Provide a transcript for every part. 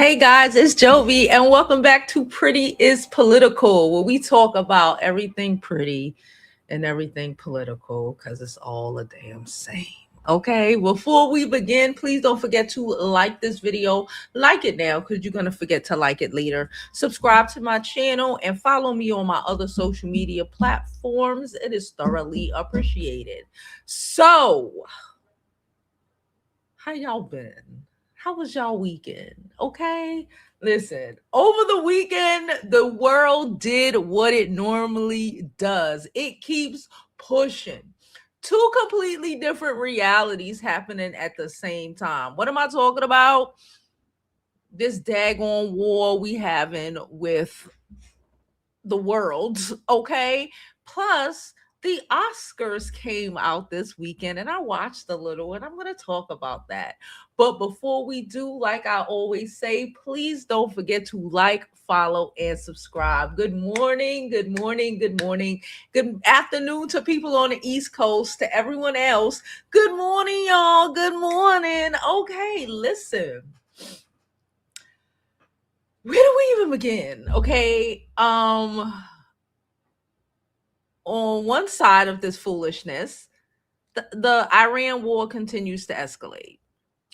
Hey guys, it's Jovi, and welcome back to Pretty is Political, where we talk about everything pretty and everything political because it's all a damn same. Okay, before we begin, please don't forget to like this video. Like it now because you're going to forget to like it later. Subscribe to my channel and follow me on my other social media platforms. It is thoroughly appreciated. So, how y'all been? How was y'all weekend? Okay. Listen, over the weekend, the world did what it normally does. It keeps pushing. Two completely different realities happening at the same time. What am I talking about? This daggone war we having with the world, okay? Plus, the Oscars came out this weekend and I watched a little and I'm going to talk about that. But before we do, like I always say, please don't forget to like, follow, and subscribe. Good morning, good morning, good morning, good afternoon to people on the East Coast, to everyone else. Good morning, y'all. Good morning. Okay, listen. Where do we even begin? Okay. On one side of this foolishness, the Iran war continues to escalate.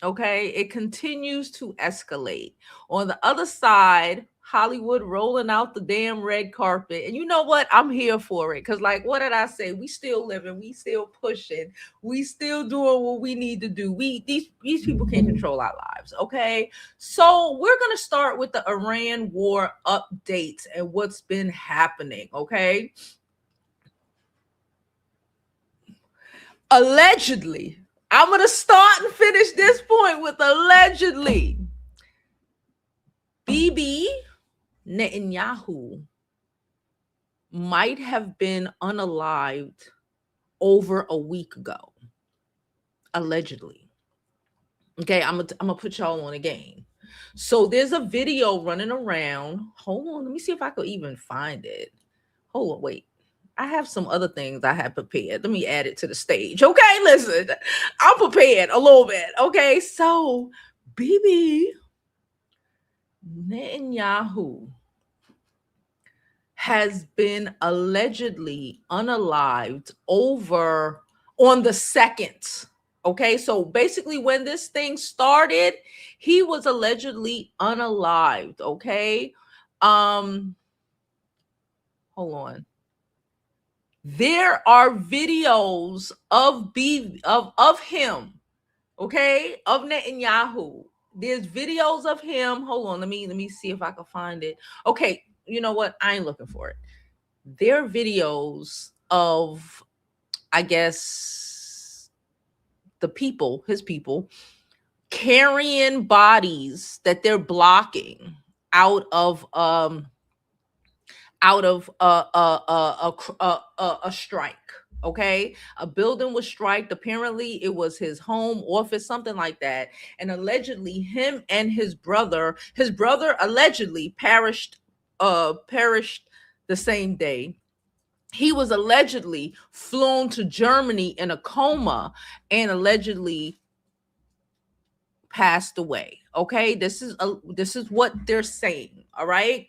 Okay, it continues to escalate. On the other side, Hollywood rolling out the damn red carpet. And you know what? I'm here for it. Because, like, what did I say? We still living, we still pushing, we still doing what we need to do. These people can't control our lives. Okay. So we're gonna start with the Iran war updates and what's been happening. Okay. Allegedly, I'm going to start and finish this point with allegedly. Bibi Netanyahu might have been unalived over a week ago. Allegedly. Okay, I'm gonna put y'all on a game. So there's a video running around. Hold on, let me see if I could even find it. Hold on, wait. I have some other things I have prepared. Let me add it to the stage. Okay, listen. I'm prepared a little bit. Okay, so Bibi Netanyahu has been allegedly unalived over on the 2nd. Okay, so basically, when this thing started, he was allegedly unalived. Okay, hold on. There are videos of him, okay, of Netanyahu. There's videos of him. Hold on, let me see if I can find it. Okay, you know what? I ain't looking for it. There are videos of, I guess, the people, his people, carrying bodies that they're blocking out of a strike. Okay, a building was striked. Apparently, it was his home office, something like that. And allegedly, him and his brother allegedly perished the same day. He was allegedly flown to Germany in a coma and allegedly passed away. Okay, this is what they're saying. All right.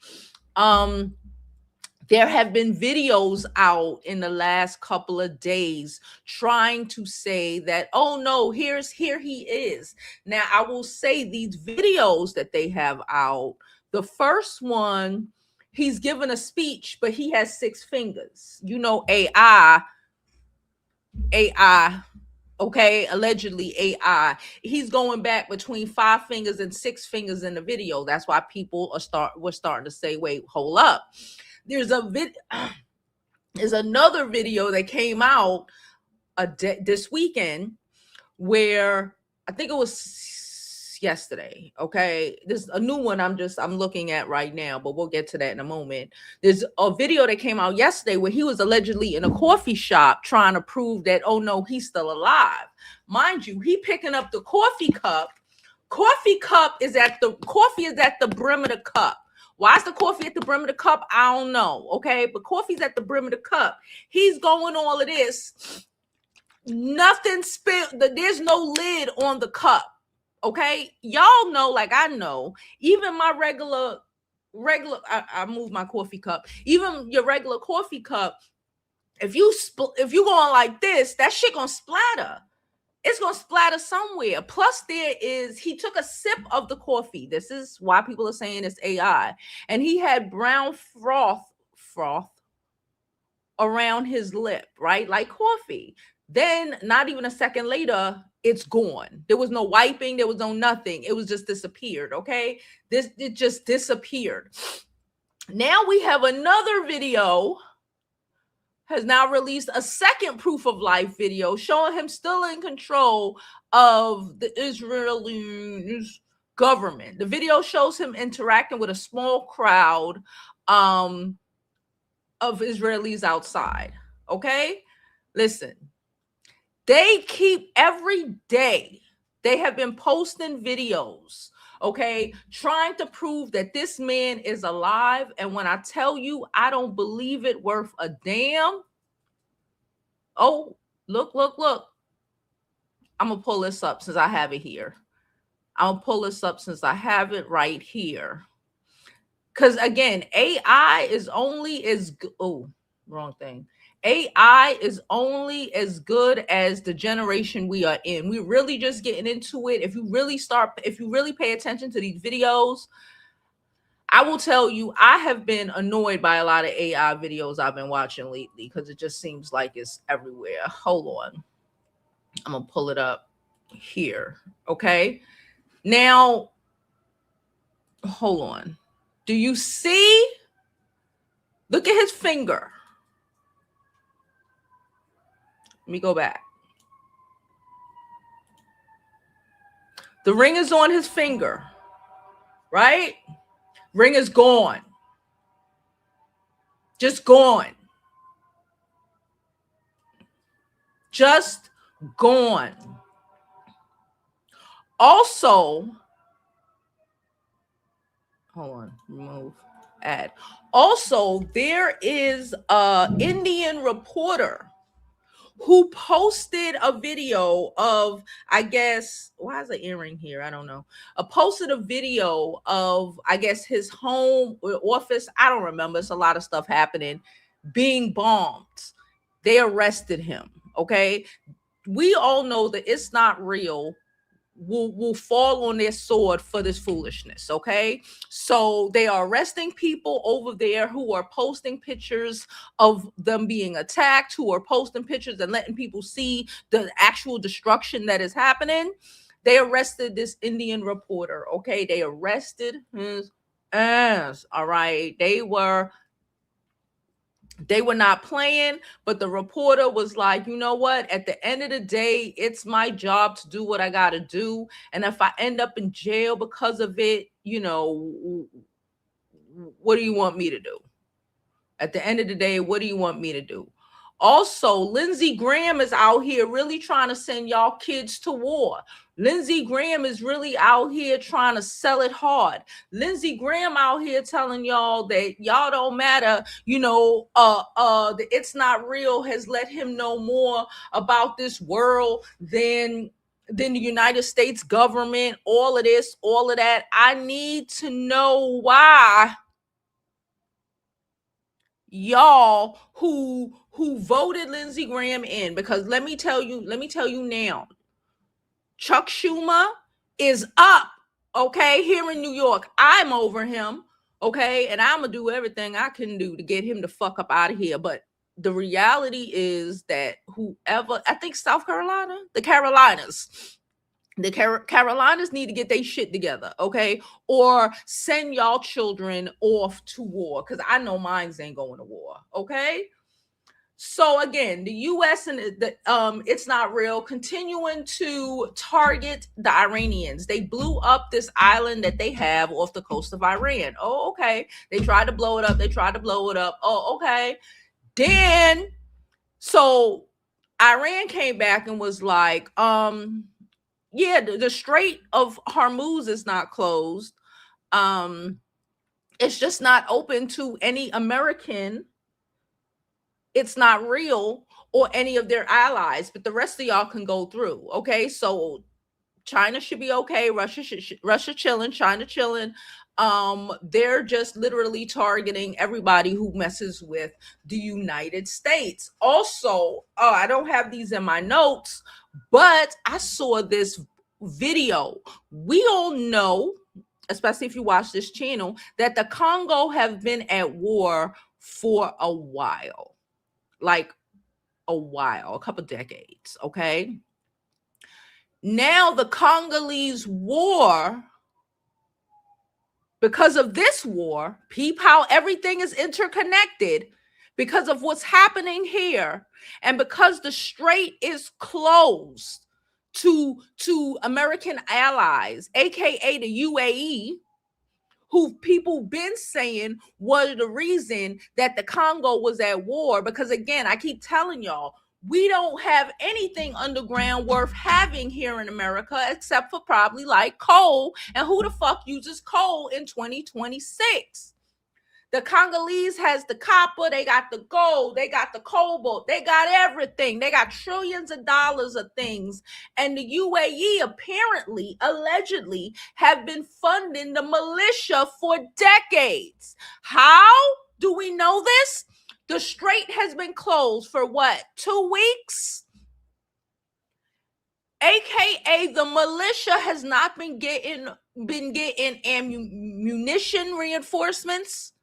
There have been videos out in the last couple of days trying to say that, oh no, here he is. Now, I will say these videos that they have out, the first one, he's given a speech, but he has 6 fingers. You know, AI, okay, allegedly AI. He's going back between 5 fingers and 6 fingers in the video. That's why people were starting to say, wait, hold up. There's another video that came out this weekend where I think it was yesterday. Okay, there's a new one I'm looking at right now, but we'll get to that in a moment. There's a video that came out yesterday where he was allegedly in a coffee shop trying to prove that, oh no, he's still alive. Mind you, he picking up the coffee cup. Coffee is at the brim of the cup. Why is the coffee at the brim of the cup? I don't know. Okay. But coffee's at the brim of the cup. He's going all of this. Nothing spilled. There's no lid on the cup. Okay, y'all know, like I know, even my regular I move my coffee cup, even your regular coffee cup, if you going like this, that shit gonna splatter. It's gonna splatter somewhere. Plus, he took a sip of the coffee. This is why people are saying it's AI. And he had brown froth around his lip, right? Like coffee. Then, not even a second later, it's gone. There was no wiping, there was no nothing. It was just disappeared. Okay. It just disappeared. Now we have another video, has now released a second proof of life video showing him still in control of the Israeli government. The video shows him interacting with a small crowd um, of Israelis outside. Okay? Listen, they keep every day, they have been posting videos, okay, trying to prove that this man is alive. And when I tell you, I don't believe it worth a damn. Oh, look. I'm going to pull this up since I have it here. I'll pull this up since I have it right here. Because again, AI is only as oh, wrong thing. AI is only as good as the generation we are in. We're really just getting into it. If you really pay attention to these videos, I will tell you, I have been annoyed by a lot of AI videos I've been watching lately because it just seems like it's everywhere. Hold on. I'm going to pull it up here. Okay. Now, hold on. Do you see? Look at his finger. Let me go back. The ring is on his finger, right? Ring is gone. Just gone. Just gone. Also, hold on, remove, add. Also, there is a Indian reporter who posted a video of, I guess, why is the earring here? I don't know. Posted a video of, I guess, his home or office. I don't remember. It's a lot of stuff happening, being bombed. They arrested him. Okay. We all know that it's not real. Will fall on their sword for this foolishness. Okay, so they are arresting people over there who are posting pictures of them being attacked, who are posting pictures and letting people see the actual destruction that is happening. They arrested this Indian reporter. Okay, they arrested his ass. All right, they were not playing, but the reporter was like, you know what? At the end of the day, it's my job to do what I got to do. And if I end up in jail because of it, what do you want me to do? At the end of the day, what do you want me to do? Also, Lindsey Graham is out here really trying to send y'all kids to war. Lindsey Graham is really out here trying to sell it hard. Lindsey Graham out here telling y'all that y'all don't matter. The It's Not Real has let him know more about this world than the United States government. All of this, all of that. I need to know why y'all who voted Lindsey Graham in, because let me tell you now, Chuck Schumer is up, okay, here in New York. I'm over him, okay, and I'm gonna do everything I can do to get him to fuck up out of here. But the reality is that whoever, I think the Carolinas need to get their shit together, okay? Or send y'all children off to war, because I know mines ain't going to war, okay? So again, the U.S. and It's Not Real continuing to target the Iranians. They blew up this island that they have off the coast of Iran. Oh, okay. They tried to blow it up. Oh, okay. Then, so Iran came back and was like, yeah, the Strait of Hormuz is not closed. It's just not open to any American. It's Not Real or any of their allies, but the rest of y'all can go through. Okay, so China should be okay. Russia chilling, China chilling. They're just literally targeting everybody who messes with the United States. Also, I don't have these in my notes, but I saw this video. We all know, especially if you watch this channel, that the Congo have been at war for a while. Like a couple decades, okay? Now the Congolese war, because of this war, peep how everything is interconnected, because of what's happening here, and because the strait is closed to American allies, aka the UAE, who people been saying was the reason that the Congo was at war. Because again, I keep telling y'all, we don't have anything underground worth having here in America except for probably like coal. And who the fuck uses coal in 2026? The Congolese has the copper, they got the gold, they got the cobalt, they got everything. They got trillions of dollars of things. And the UAE apparently, allegedly, have been funding the militia for decades. How do we know this? The strait has been closed for what, 2 weeks? AKA the militia has not been getting ammunition reinforcements.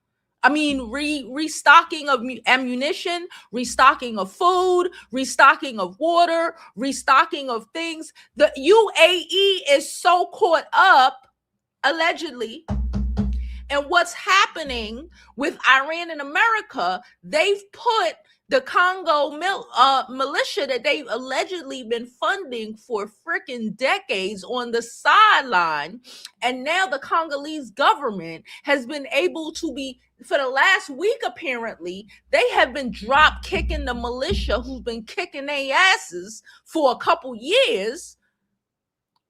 I mean, restocking of ammunition, restocking of food, restocking of water, restocking of things. The UAE is so caught up, allegedly, and what's happening with Iran and America. They've put the Congo militia that they've allegedly been funding for freaking decades on the sideline. And now the Congolese government has been able to be, for the last week, apparently, they have been drop kicking the militia who's been kicking their asses for a couple years,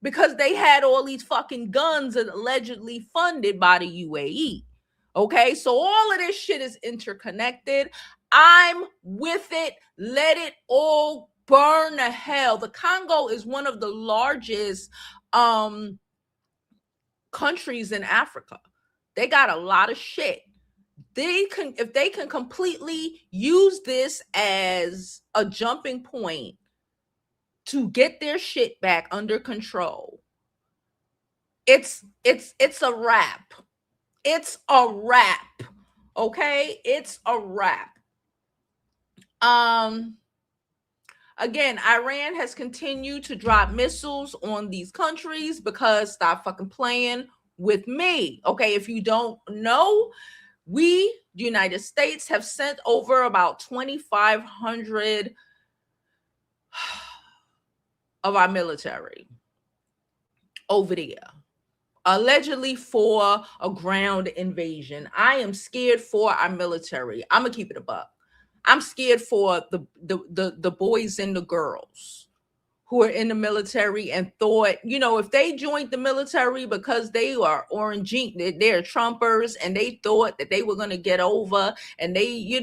because they had all these fucking guns allegedly funded by the UAE. Okay, so all of this shit is interconnected. I'm with it. Let it all burn to hell. The Congo is one of the largest countries in Africa. They got a lot of shit. If they can completely use this as a jumping point to get their shit back under control, it's a wrap. It's a wrap. Okay? It's a wrap. Again, Iran has continued to drop missiles on these countries because stop fucking playing with me. Okay, if you don't know, we, the United States, have sent over about 2,500 of our military over there, allegedly for a ground invasion. I am scared for our military. I'm gonna keep it a buck. I'm scared for the boys and the girls who are in the military and thought, if they joined the military because they are orange, they're Trumpers, and they thought that they were going to get over, and they,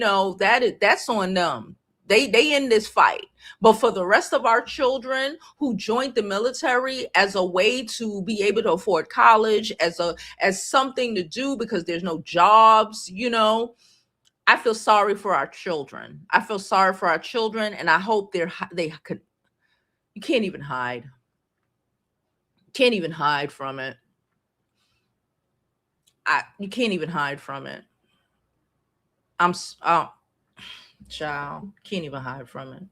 that's on them. They in this fight. But for the rest of our children who joined the military as a way to be able to afford college, as something to do because there's no jobs, I feel sorry for our children. I feel sorry for our children, and I hope they could. You can't even hide. Can't even hide from it. You can't even hide from it. Child, can't even hide from it.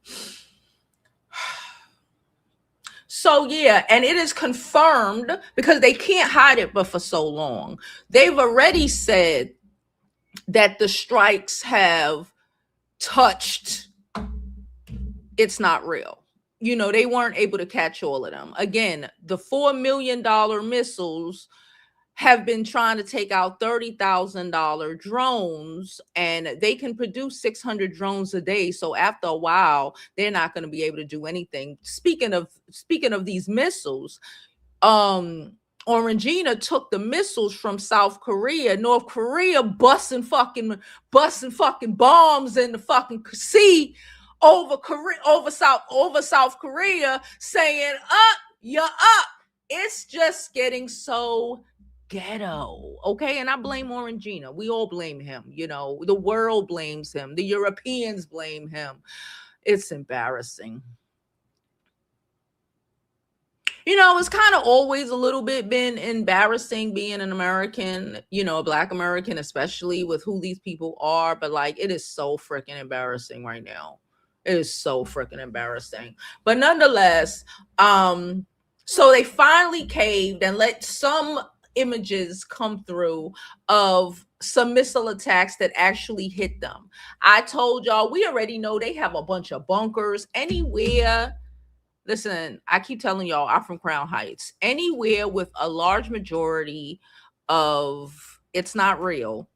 So yeah, and it is confirmed because they can't hide it, but for so long. They've already said that the strikes have touched, it's not real. They weren't able to catch all of them. Again, the $4 million missiles have been trying to take out $30,000 drones, and they can produce 600 drones a day. So after a while, they're not going to be able to do anything. Speaking of these missiles, Orangina took the missiles from South Korea. North Korea busting fucking bombs in the fucking sea over South Korea, saying, "Up, you're up." It's just getting so ghetto. Okay. And I blame Orangina. We all blame him. The world blames him. The Europeans blame him. It's embarrassing. It's kind of always a little bit been embarrassing being an American, a Black American, especially with who these people are. But like, it is so freaking embarrassing right now. It is so freaking embarrassing. But nonetheless, so they finally caved and let some images come through of some missile attacks that actually hit them. I told y'all, we already know they have a bunch of bunkers anywhere. Listen, I keep telling y'all, I'm from Crown Heights. Anywhere with a large majority of it's not real,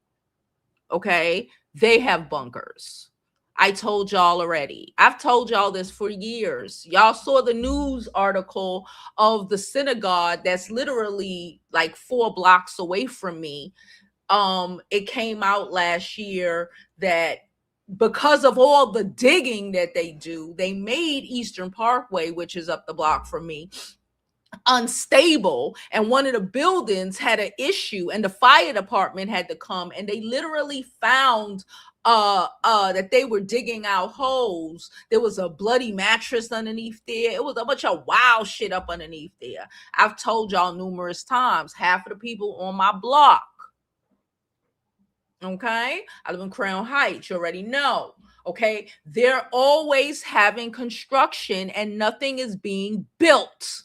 okay? They have bunkers. I told y'all already. I've told y'all this for years. Y'all saw the news article of the synagogue that's literally like 4 blocks away from me. It came out last year that because of all the digging that they do, they made Eastern Parkway, which is up the block from me, unstable. And one of the buildings had an issue, and the fire department had to come, and they literally found that they were digging out holes. There was a bloody mattress underneath there. It was a bunch of wild shit up underneath there. I've told y'all numerous times, half of the people on my block, okay, I live in Crown Heights, you already know. Okay, they're always having construction and nothing is being built.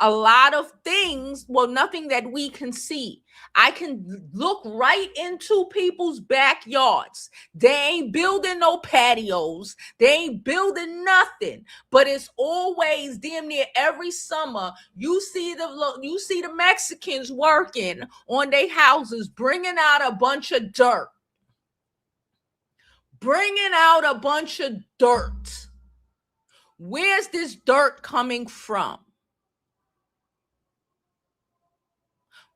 A lot of things, well, nothing that we can see. I can look right into people's backyards. They ain't building no patios. They ain't building nothing. But it's always damn near every summer you see the Mexicans working on their houses, bringing out a bunch of dirt. Bringing out a bunch of dirt. Where's this dirt coming from?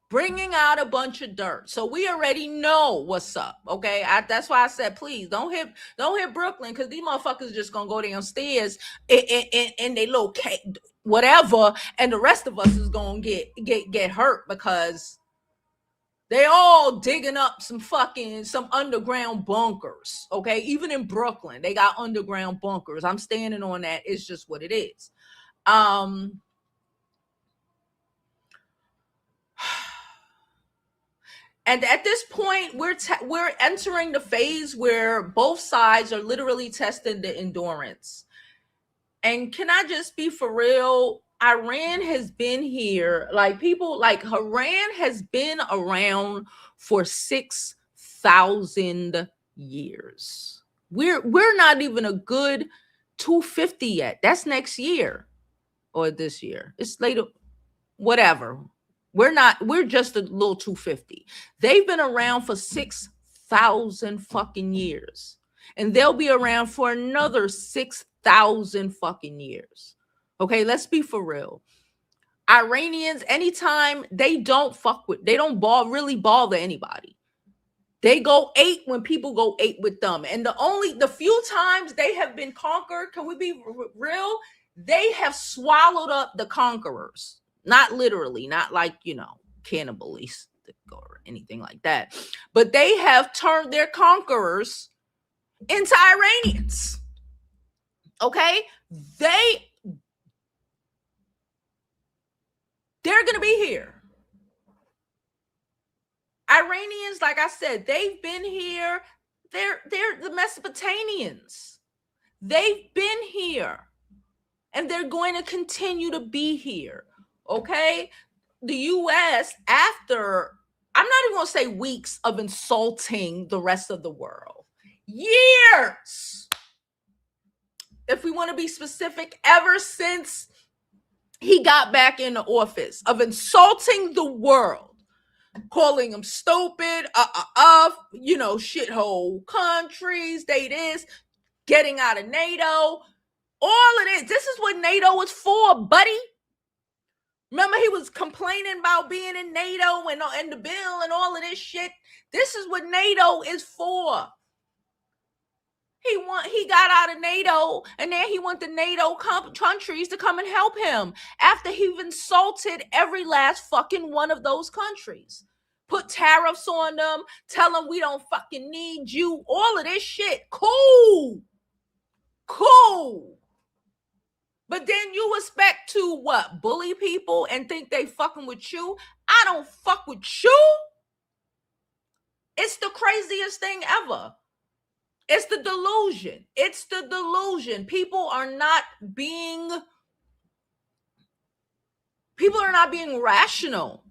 Bringing out a bunch of dirt. So we already know what's up. Okay. That's why I said, please don't hit Brooklyn, because these motherfuckers just gonna go downstairs in they little whatever, and the rest of us is gonna get hurt because they all digging up some underground bunkers. Okay. Even in Brooklyn, they got underground bunkers. I'm standing on that. It's just what it is. And at this point, we're entering the phase where both sides are literally testing the endurance. And can I just be for real? Iran has been here, like people like Iran has been around for 6,000 years. We're not even a good 250 yet. That's next year or this year. It's later, whatever. We're just a little 250. They've been around for 6,000 fucking years. And they'll be around for another 6,000 fucking years. Okay, let's be for real. Iranians, anytime they don't really bother anybody. They go 8 when people go 8 with them. And the few times they have been conquered, can we be real? They have swallowed up the conquerors. Not literally, not like, cannibalistic or anything like that. But they have turned their conquerors into Iranians. Okay? They're going to be here. Iranians, like I said, they've been here. They're the Mesopotamians. They've been here. And they're going to continue to be here. Okay? The U.S., after, I'm not even going to say weeks of insulting the rest of the world, years, if we want to be specific, ever since he got back into office, of insulting the world, calling them stupid, shithole countries, they this, getting out of NATO, all of this. This is what NATO is for, buddy. Remember, he was complaining about being in NATO and the bill and all of this shit. This is what NATO is for. He got out of NATO, and then he want the NATO countries to come and help him after he've insulted every last fucking one of those countries. Put tariffs on them, tell them we don't fucking need you, all of this shit. Cool. Cool. But then you expect to what? Bully people and think they fucking with you? I don't fuck with you. It's the craziest thing ever. It's the delusion. It's the delusion. People are not being rational.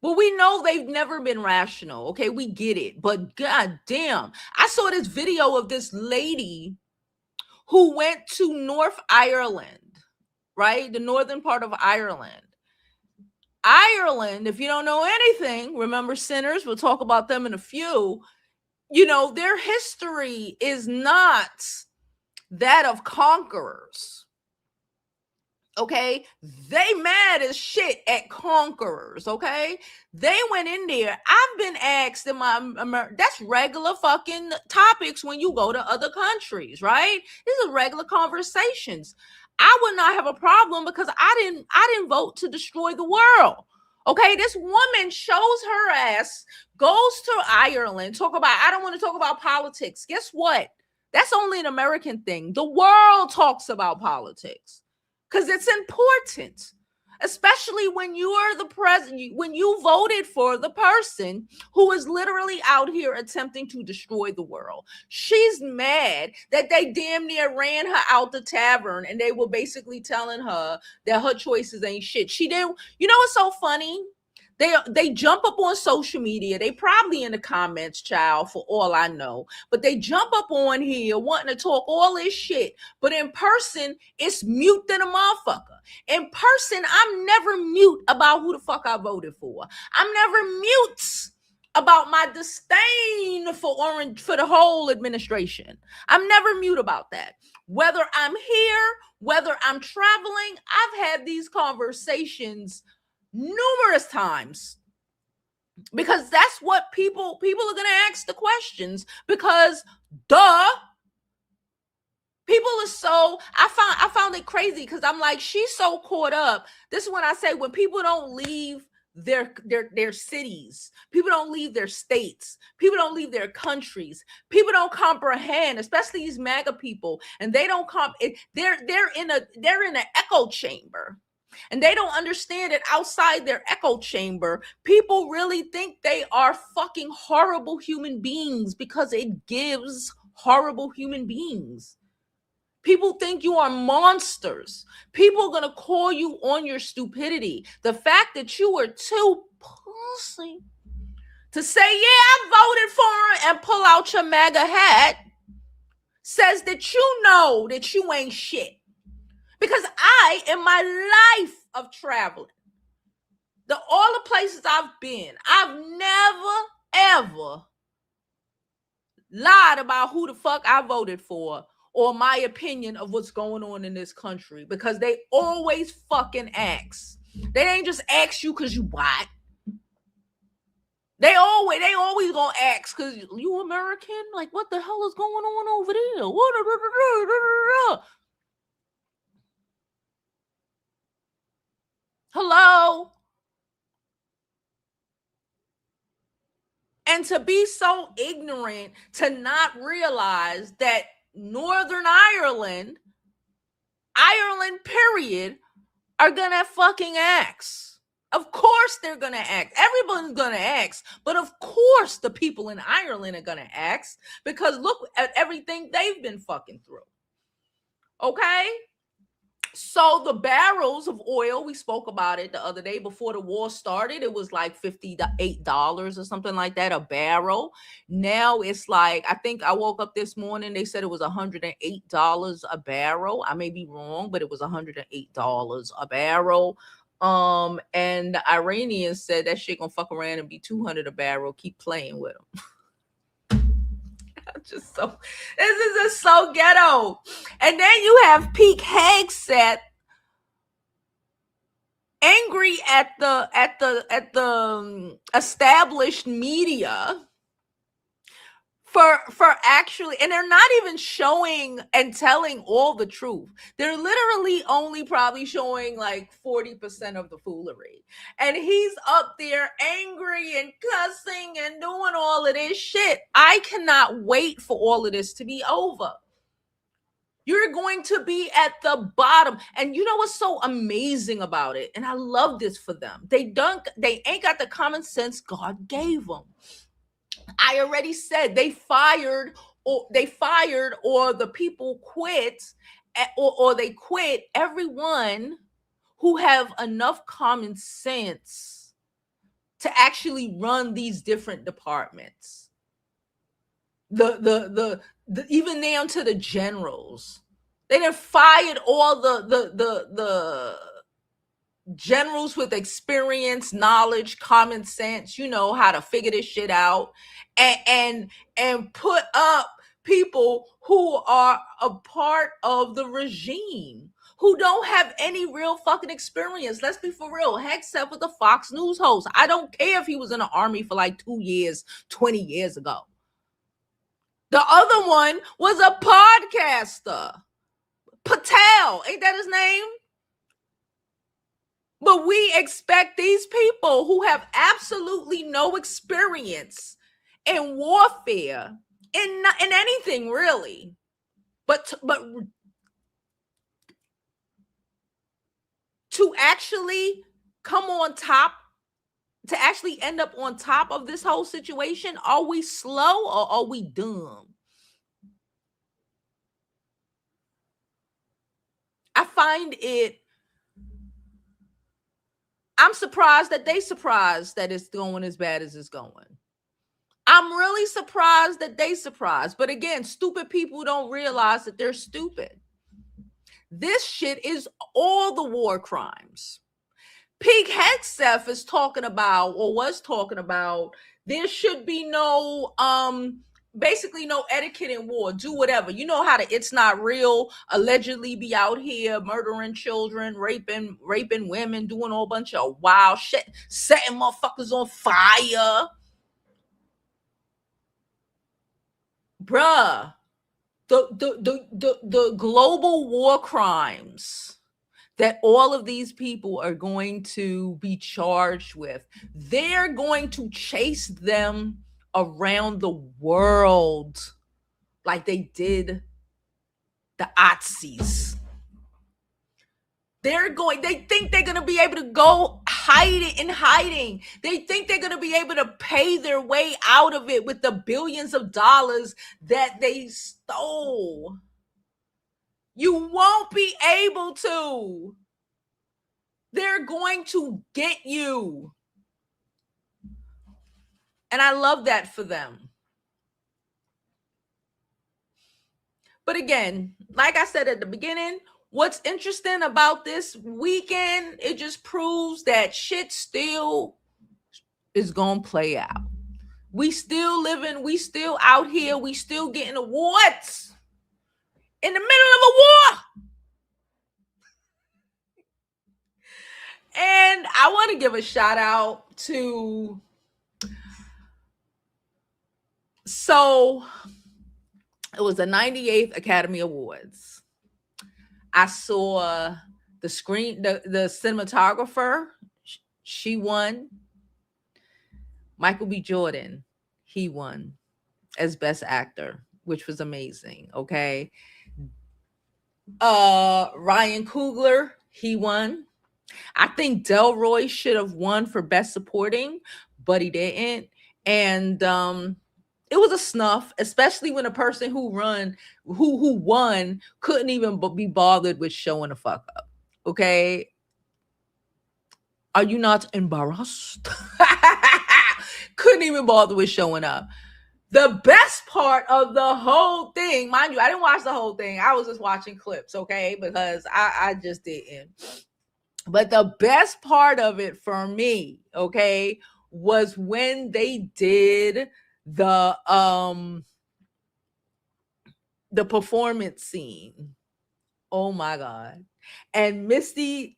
Well, we know they've never been rational. Okay, we get it. But god damn, I saw this video of this lady who went to North Ireland, right? The northern part of Ireland. Ireland, if you don't know anything, remember sinners, we'll talk about them in a few. You know, their history is not that of conquerors. Okay, they mad as shit at conquerors. Okay, they went in there. I've been asked in that's regular fucking topics when you go to other countries, right? These are regular conversations. I would not have a problem because I didn't vote to destroy the world. Okay, this woman shows her ass, goes to Ireland, I don't want to talk about politics. Guess what? That's only an American thing. The world talks about politics because it's important, especially when you are the president, when you voted for the person who is literally out here attempting to destroy the world. She's mad that they damn near ran her out the tavern and they were basically telling her that her choices ain't shit. She didn't, you know what's so funny? They jump up on social media. They probably in the comments, child, for all I know. But they jump up on here wanting to talk all this shit. But in person, it's mute than a motherfucker. In person, I'm never mute about who the fuck I voted for. I'm never mute about my disdain for the whole administration. I'm never mute about that. Whether I'm here, whether I'm traveling, I've had these conversations numerous times because that's what people are going to ask the questions because people are so I found it crazy because I'm like, she's so caught up. This is when I say when people don't leave their cities, people don't leave their states, people don't leave their countries, people don't comprehend, especially these MAGA people, and they don't they're in an echo chamber. And they don't understand that outside their echo chamber, people really think they are fucking horrible human beings because it gives horrible human beings. People think you are monsters. People are going to call you on your stupidity. The fact that you were too pussy to say, yeah, I voted for her and pull out your MAGA hat says that you know that you ain't shit. Because I, in my life of traveling, all the places I've been, I've never, ever lied about who the fuck I voted for or my opinion of what's going on in this country because they always fucking ask. They ain't just ask you because you white. They always gonna ask because you American? Like, what the hell is going on over there? Hello? And to be so ignorant to not realize that Northern Ireland, period, are gonna fucking ask. Of course they're gonna ask. Everyone's gonna ask. But of course the people in Ireland are gonna ask because look at everything they've been fucking through. Okay? So the barrels of oil, we spoke about it the other day before the war started. It was like $58 or something like that, a barrel. Now it's like, I think I woke up this morning, they said it was $108 a barrel. I may be wrong, but it was $108 a barrel. And the Iranians said that shit gonna fuck around and be $200 a barrel. Keep playing with them. This is just so ghetto. And then you have Pete Hegseth angry at the established media for actually, and they're not even showing and telling all the truth. They're literally only probably showing like 40% of the foolery, and he's up there angry and cussing and doing all of this shit. I cannot wait for all of this to be over. You're going to be at the bottom. And you know what's so amazing about it, and I love this for them, they ain't got the common sense God gave them. I already said they fired or the people quit, or they quit everyone who have enough common sense to actually run these different departments. The even down to the generals. They done fired all the generals with experience, knowledge, common sense, you know how to figure this shit out, and put up people who are a part of the regime, who don't have any real fucking experience. Let's be for real. Heck, except with the Fox News host. I don't care if he was in the army for like 2 years, 20 years ago. The other one was a podcaster. Patel, ain't that his name? But we expect these people who have absolutely no experience in warfare, in anything really, but to actually come on top, to actually end up on top of this whole situation. Are we slow or are we dumb? I find it. I'm surprised that it's going as bad as it's going. I'm really surprised that they surprised. But again, stupid people don't realize that they're stupid. This shit is all the war crimes. Pete Hegseth is talking about, or was talking about, there should be no basically no etiquette in war. Do whatever. You know how to It's Not Real allegedly be out here murdering children, raping women, doing a whole bunch of wild shit, setting motherfuckers on fire. Bruh, the global war crimes that all of these people are going to be charged with, they're going to chase them around the world like they did the Nazis. They think they're going to be able to go hiding. They think they're going to be able to pay their way out of it with the billions of dollars that they stole. You won't be able to. They're going to get you. And I love that for them. But again, like I said at the beginning, what's interesting about this weekend, it just proves that shit still is going to play out. We still living, we still out here, we still getting awards in the middle of a war. And I want to give a shout out to, so it was the 98th Academy Awards. I saw the cinematographer, she won. Michael B. Jordan, he won as Best Actor, which was amazing. Okay. Ryan Coogler, he won. I think Delroy should have won for Best Supporting, but he didn't. And it was a snuff, especially when a person who won couldn't even be bothered with showing the fuck up. Okay. Are you not embarrassed? Couldn't even bother with showing up. The best part of the whole thing, mind you, I didn't watch the whole thing. I was just watching clips, okay? Because I just didn't. But the best part of it for me, okay, was when they did the performance scene. Oh my God. And Misty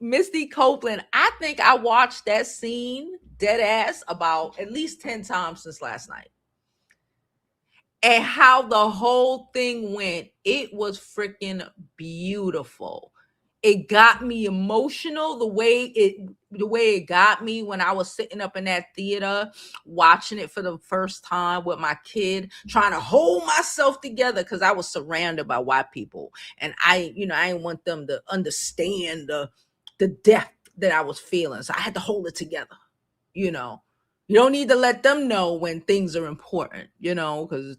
Copeland, I think I watched that scene dead ass about at least 10 times since last night. and how the whole thing went. It was freaking beautiful. It got me emotional the way it got me when I was sitting up in that theater watching it for the first time with my kid, trying to hold myself together because I was surrounded by white people, and I didn't want them to understand the depth that I was feeling, so I had to hold it together. You know, you don't need to let them know when things are important. Because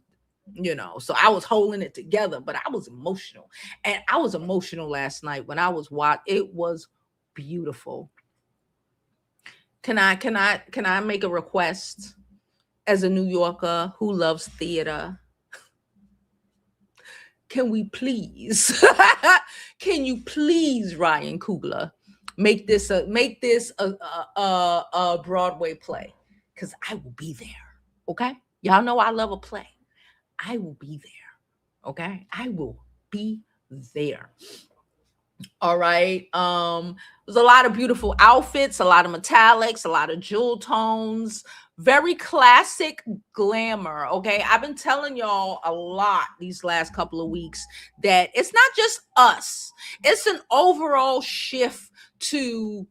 so I was holding it together, but I was emotional. And I was emotional last night when I was watching. It was beautiful. Can I make a request as a New Yorker who loves theater? Can we please can you please, Ryan Coogler, make this a Broadway play? Because I will be there. Okay. Y'all know I love a play. I will be there. Okay. I will be there. All right. There's a lot of beautiful outfits, a lot of metallics, a lot of jewel tones, very classic glamour. Okay. I've been telling y'all a lot these last couple of weeks that it's not just us, it's an overall shift to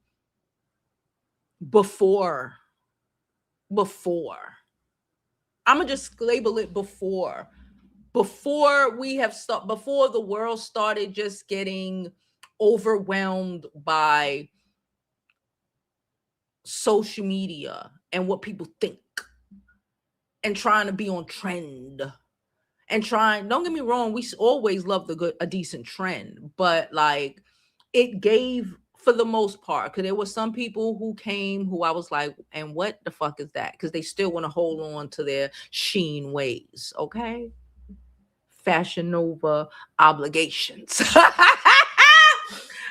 before. Before. I'm gonna just label it before. Before the world started just getting overwhelmed by social media and what people think, and trying to be on trend, and trying, don't get me wrong, we always love a decent trend, but like, it gave, for the most part, because there were some people who came who I was like, and what the fuck is that? Because they still want to hold on to their sheen ways. Okay. Fashion Nova obligations.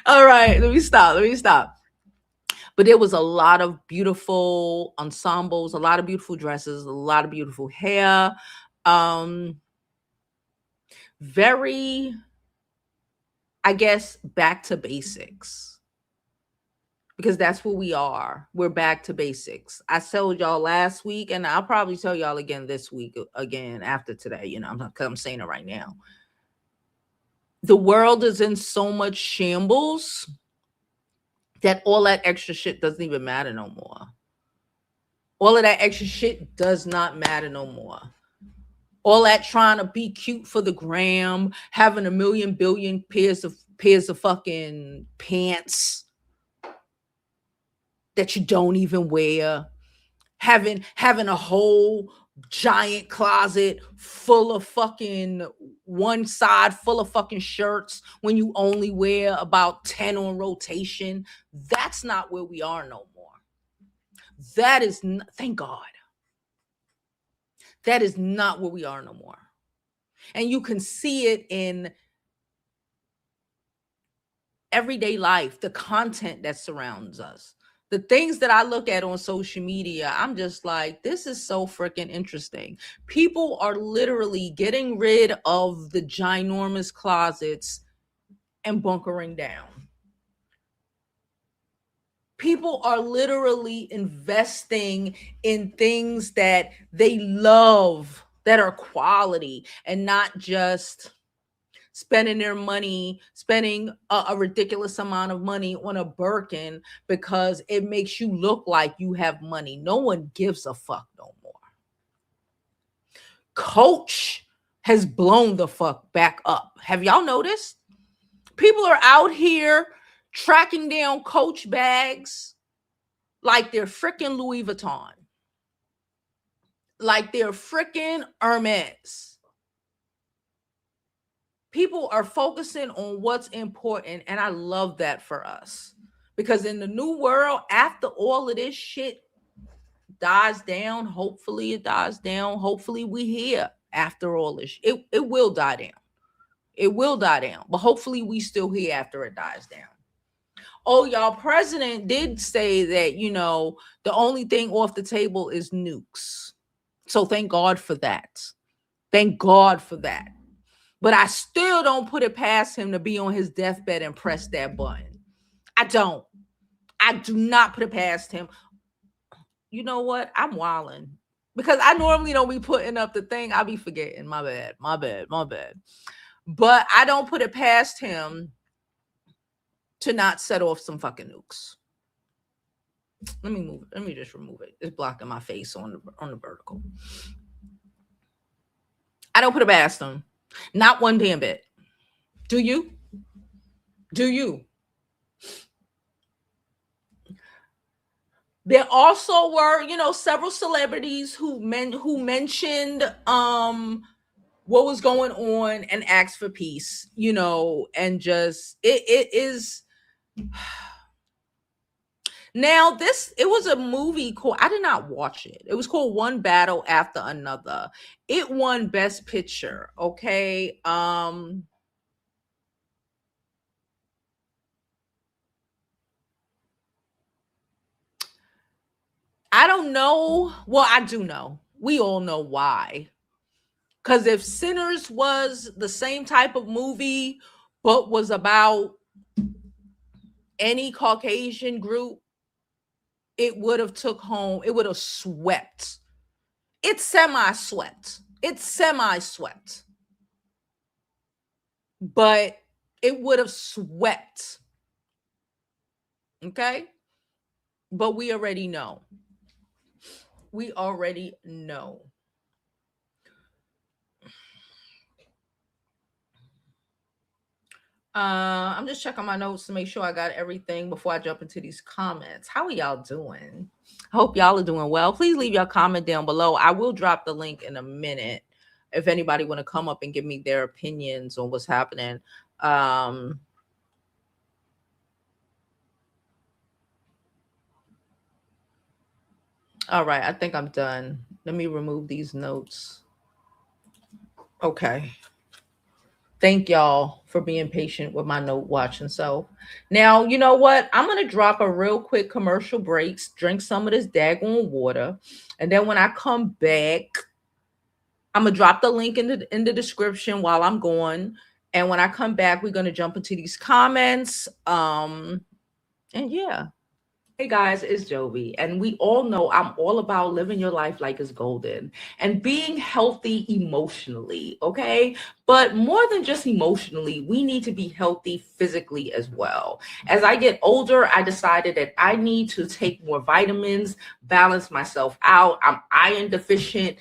All right, let me stop. But there was a lot of beautiful ensembles, a lot of beautiful dresses, a lot of beautiful hair. Um, very, I guess, back to basics, because that's what we are. We're back to basics. I told y'all last week, and I'll probably tell y'all again this week, again after today. Because I'm saying it right now. The world is in so much shambles that all that extra shit doesn't even matter no more. All of that extra shit does not matter no more. All that trying to be cute for the gram, having a million billion pairs of fucking pants that you don't even wear, having a whole giant closet full of fucking, one side full of fucking shirts when you only wear about 10 on rotation. That's not where we are no more. That is thank God. That is not where we are no more. And you can see it in everyday life, the content that surrounds us. The things that I look at on social media, I'm just like, this is so freaking interesting. People are literally getting rid of the ginormous closets and bunkering down. People are literally investing in things that they love, that are quality, and not just spending their money, spending a ridiculous amount of money on a Birkin because it makes you look like you have money. No one gives a fuck no more. Coach has blown the fuck back up. Have y'all noticed? People are out here tracking down Coach bags like they're freaking Louis Vuitton, like they're freaking Hermes. People are focusing on what's important, and I love that for us, because in the new world, after all of this shit dies down, hopefully it dies down, hopefully we here after all this, it will die down, it will die down, but hopefully we still here after it dies down. Oh, y'all, president did say that, the only thing off the table is nukes, so thank God for that. Thank God for that. But I still don't put it past him to be on his deathbed and press that button. I don't. I do not put it past him. You know what? I'm wilding. because I normally don't be putting up the thing. I be forgetting. My bad. My bad. My bad. But I don't put it past him to not set off some fucking nukes. Let me move it. Let me just remove it. It's blocking my face on the vertical. I don't put it past him. Not one damn bit. Do you? Do you? There also were, several celebrities who mentioned what was going on and asked for peace, and just it is. Now, it was a movie called, I did not watch it. It was called One Battle After Another. It won Best Picture. Okay. I don't know. Well, I do know. We all know why. Because if Sinners was the same type of movie, but was about any Caucasian group, it would have took home, it would have swept. It's semi-swept. It's semi-swept. But it would have swept. Okay? But we already know. We already know. I'm just checking my notes to make sure I got everything before I jump into these comments. How are y'all doing? I hope y'all are doing well. Please leave your comment down below. I will drop the link in a minute if anybody want to come up and give me their opinions on what's happening. All right, I think I'm done. Let me remove these notes. Okay. Thank y'all for being patient with my note watching. So now, you know what? I'm going to drop a real quick commercial break, drink some of this daggone water. And then when I come back, I'm going to drop the link in the description while I'm going. And when I come back, we're going to jump into these comments. And yeah. Hey guys, it's Jovi, and we all know I'm all about living your life like it's golden and being healthy emotionally, okay? But more than just emotionally, we need to be healthy physically as well. As I get older, I decided that I need to take more vitamins, balance myself out. I'm iron deficient,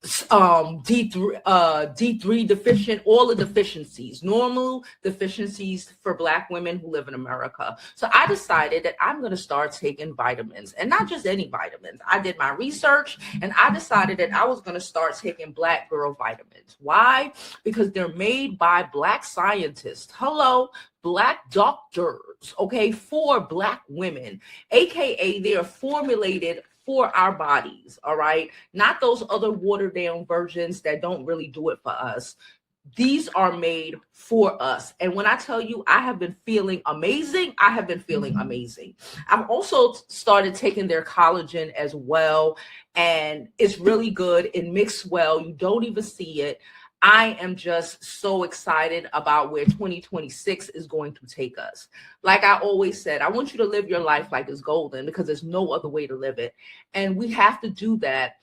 D3 deficient, all the deficiencies, normal deficiencies for Black women who live in America. So I decided that I'm going to start taking vitamins, and not just any vitamins. I did my research and I decided that I was going to start taking Black girl vitamins. Why? Because they're made by Black scientists. Hello, Black doctors, okay, for Black women, aka they are formulated for our bodies, all right? Not those other watered down versions that don't really do it for us. These are made for us. And when I tell you I have been feeling amazing, I have been feeling amazing. I've also started taking their collagen as well, and it's really good. It mixes well. You don't even see it. I am just so excited about where 2026 is going to take us. Like I always said, I want you to live your life like it's golden because there's no other way to live it. And we have to do that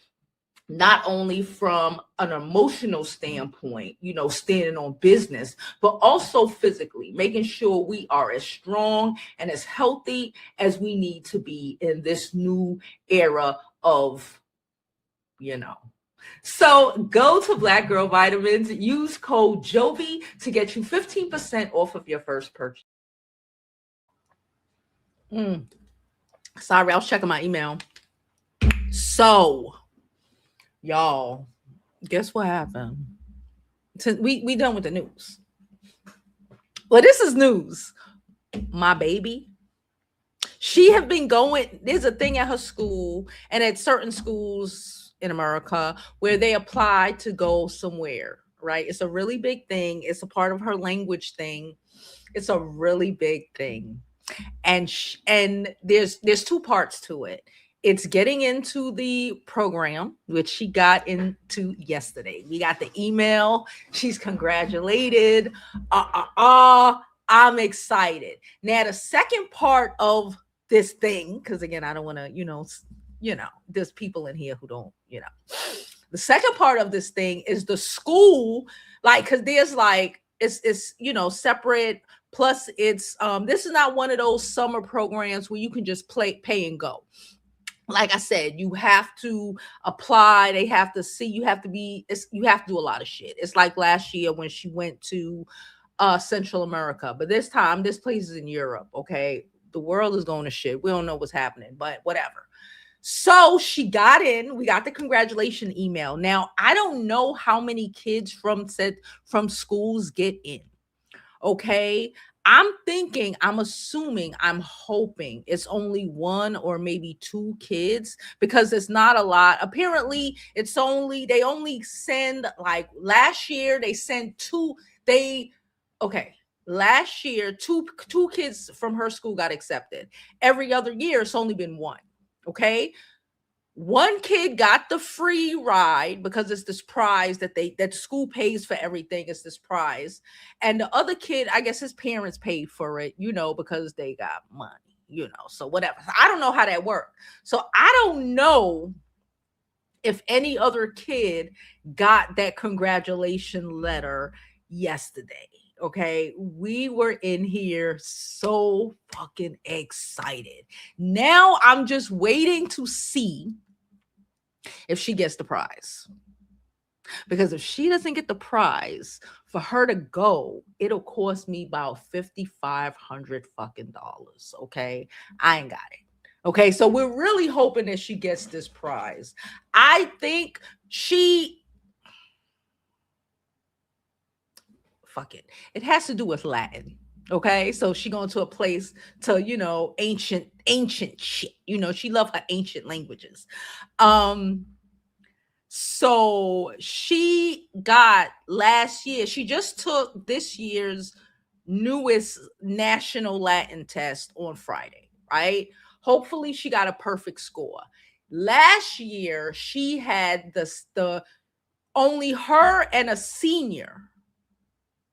not only from an emotional standpoint, standing on business, but also physically, making sure we are as strong and as healthy as we need to be in this new era of, So go to Black Girl Vitamins, use code Jovi to get you 15% off of your first purchase. Sorry, I was checking my email. So, y'all, guess what happened? Since we done with the news. Well, this is news. My baby, she have been going, there's a thing at her school and at certain schools in America where they apply to go somewhere, right? It's a really big thing. It's a part of her language thing. It's a really big thing. And there's two parts to it. It's getting into the program, which she got into yesterday. We got the email. She's congratulated. I'm excited. Now, the second part of this thing, because again, I don't want to, there's people in here who don't. The second part of this thing is the school, like, because there's like, it's separate. Plus, this is not one of those summer programs where you can just pay and go. Like I said, you have to apply. They have to see. You have to do a lot of shit. It's like last year when she went to Central America, but this time this place is in Europe. Okay, the world is going to shit. We don't know what's happening, but whatever. So she got in. We got the congratulation email. Now I don't know how many kids from schools get in. Okay. I'm assuming, I'm hoping it's only one or maybe two kids because it's not a lot. Apparently, they only send, like, last year they sent two. Okay. Last year, two kids from her school got accepted. Every other year, it's only been one. Okay. One kid got the free ride because it's this prize that school pays for everything. It's this prize. And the other kid, I guess his parents paid for it, because they got money, so whatever. I don't know how that worked. So I don't know if any other kid got that congratulation letter yesterday. Okay, we were in here so fucking excited. Now I'm just waiting to see if she gets the prize. Because if she doesn't get the prize, for her to go, it'll cost me about $5,500 fucking dollars. Okay, I ain't got it. Okay, so we're really hoping that she gets this prize. I think fuck it. It has to do with Latin. Okay, so she going to a place to, ancient shit. She love her ancient languages. So she got last year, she just took this year's newest national Latin test on Friday, right? Hopefully she got a perfect score. Last year she had the only her and a senior.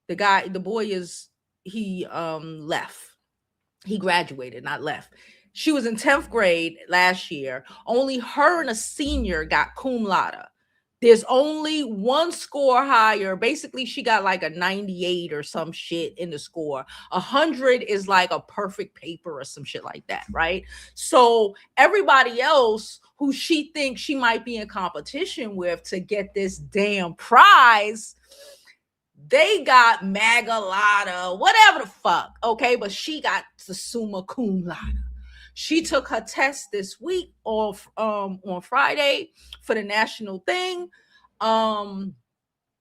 The boy he left. He graduated, not left. She was in 10th grade last year. Only her and a senior got cum laude. There's only one score higher. Basically, she got like a 98 or some shit in the score. 100 is like a perfect paper or some shit like that, right? So everybody else who she thinks she might be in competition with to get this damn prize, they got MAGA Lotta, whatever the fuck, okay? But she got the summa cum laude. She took her test this week on Friday for the national thing. And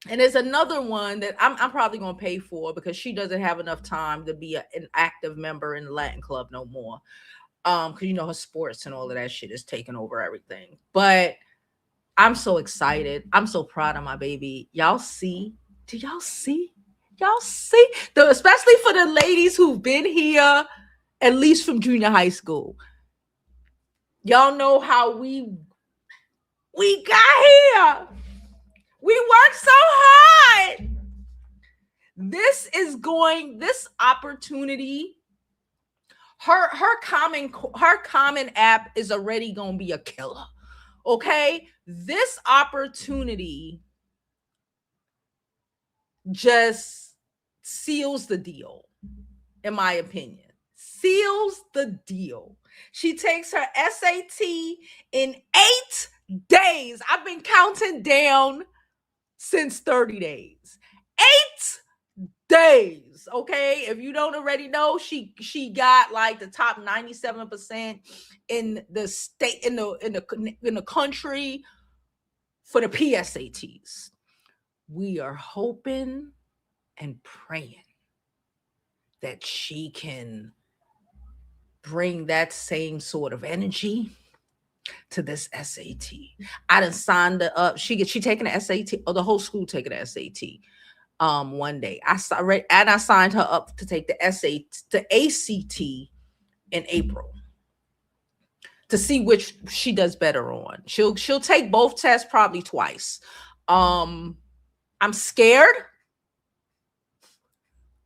there's another one that I'm probably going to pay for because she doesn't have enough time to be an active member in the Latin club no more. Because, her sports and all of that shit is taking over everything. But I'm so excited. I'm so proud of my baby. Y'all see? Do y'all see? Y'all see? Especially for the ladies who've been here at least from junior high school. Y'all know how we got here. We worked so hard. This opportunity, her common app is already gonna be a killer. Okay? This opportunity just seals the deal, in my opinion. Seals the deal. She takes her SAT in 8 days. I've been counting down since 30 days. 8 days. Okay. If you don't already know, she got like the top 97% in the state, in the country for the PSATs. We are hoping and praying that she can bring that same sort of energy to this SAT. I done signed her up. She taking the SAT, or the whole school taking the SAT. One day I signed her up to take the ACT in April to see which she does better on. She'll take both tests probably twice. I'm scared.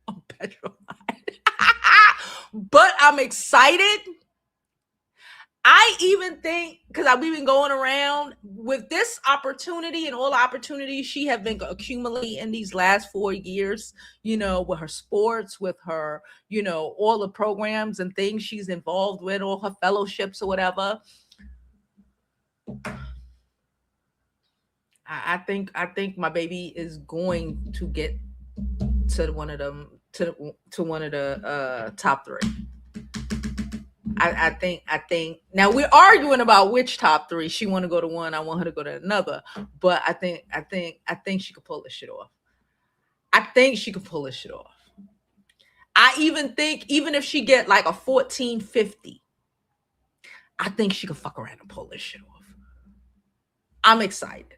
I'm petrified. But I'm excited. I even think because we've been going around with this opportunity and all the opportunities she have been accumulating in these last 4 years, with her sports, with her, all the programs and things she's involved with, all her fellowships or whatever. I think my baby is going to get to one of them to one of the top three. I think now we're arguing about which top three. She want to go to one, I want her to go to another. But I think she could pull this shit off. I think she could pull this shit off. I even think even if she get like a 1450, I think she could fuck around and pull this shit off. I'm excited.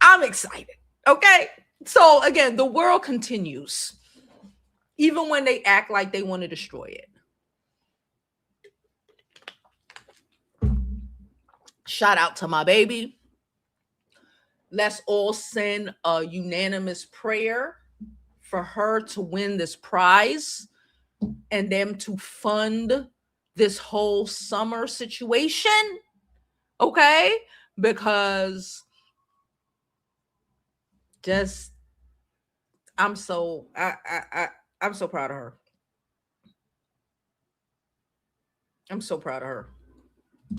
I'm excited. Okay. So again, the world continues, even when they act like they want to destroy it. Shout out to my baby. Let's all send a unanimous prayer for her to win this prize and them to fund this whole summer situation. Okay? Because just I'm so proud of her. I'm so proud of her.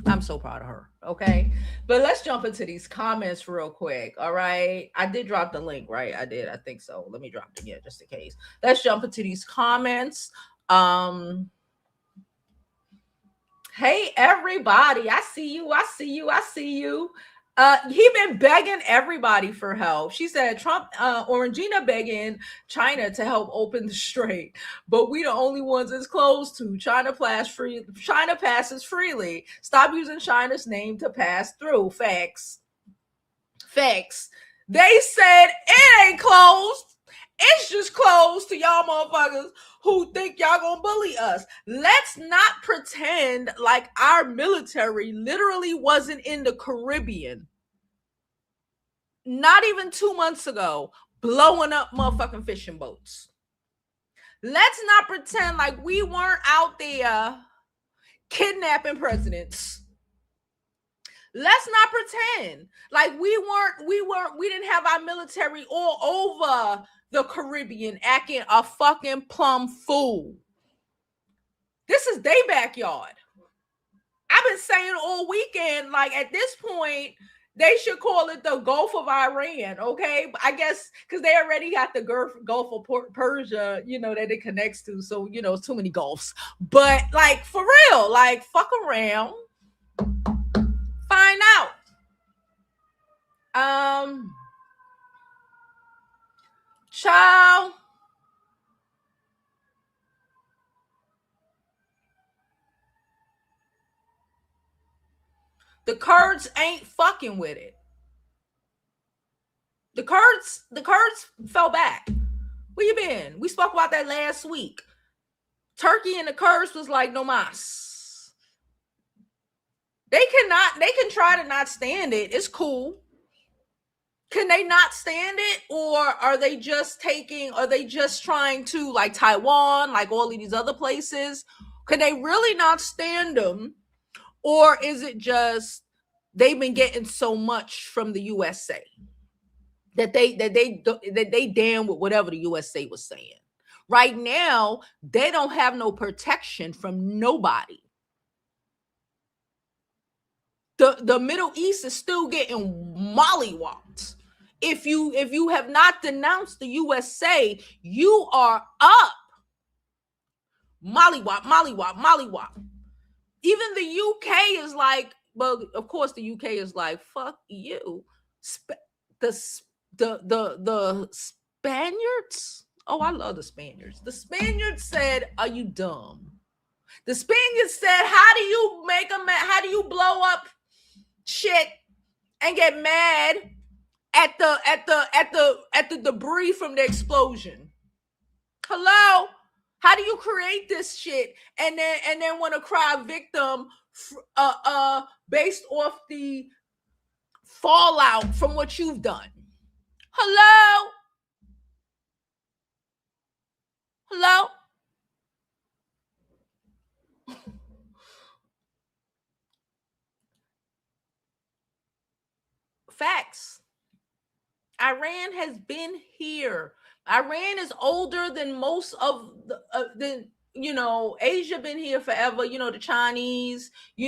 I'm so proud of her. Okay. But let's jump into these comments real quick. All right. I did drop the link, right? I did. I think so. Let me drop it again just in case. Let's jump into these comments. Hey everybody. I see you. I see you. I see you. He been begging everybody for help. She said Trump, Orangina begging China to help open the strait, but we the only ones it's closed to. China passes freely. Stop using China's name to pass through. Facts. Facts. They said it ain't closed. It's just closed to y'all motherfuckers who think y'all gonna bully us. Let's not pretend like our military literally wasn't in the Caribbean not even 2 months ago, blowing up motherfucking fishing boats. Let's not pretend like we weren't out there kidnapping presidents. Let's not pretend like we didn't have our military all over the Caribbean acting a fucking plum fool. This is their backyard. I've been saying all weekend, like at this point, they should call it the Gulf of Iran, okay? I guess because they already got the Gulf of Persia, that it connects to. So, it's too many Gulfs. But like for real, like fuck around, find out. Child. The Kurds ain't fucking with it. The Kurds fell back. Where you been? We spoke about that last week. Turkey and the Kurds was like, no mas. They can try to not stand it. It's cool. Can they not stand it? Or are they just trying to, like Taiwan, like all of these other places? Can they really not stand them? Or is it just they've been getting so much from the USA that they damn with whatever the USA was saying? Right now, they don't have no protection from nobody. The Middle East is still getting mollywopped. If you have not denounced the USA, you are up. Mollywop, mollywop, mollywop. Even the UK is like, well, of course the UK is like, fuck you. The Spaniards. Oh, I love the Spaniards. The Spaniards said, "Are you dumb?" The Spaniards said, "How do you blow up shit and get mad at the debris from the explosion? Hello? How do you create this shit and then want to cry victim based off the fallout from what you've done? Hello? Hello? Facts. Iran has been here. Iran is older than most of Asia been here forever. The Chinese, a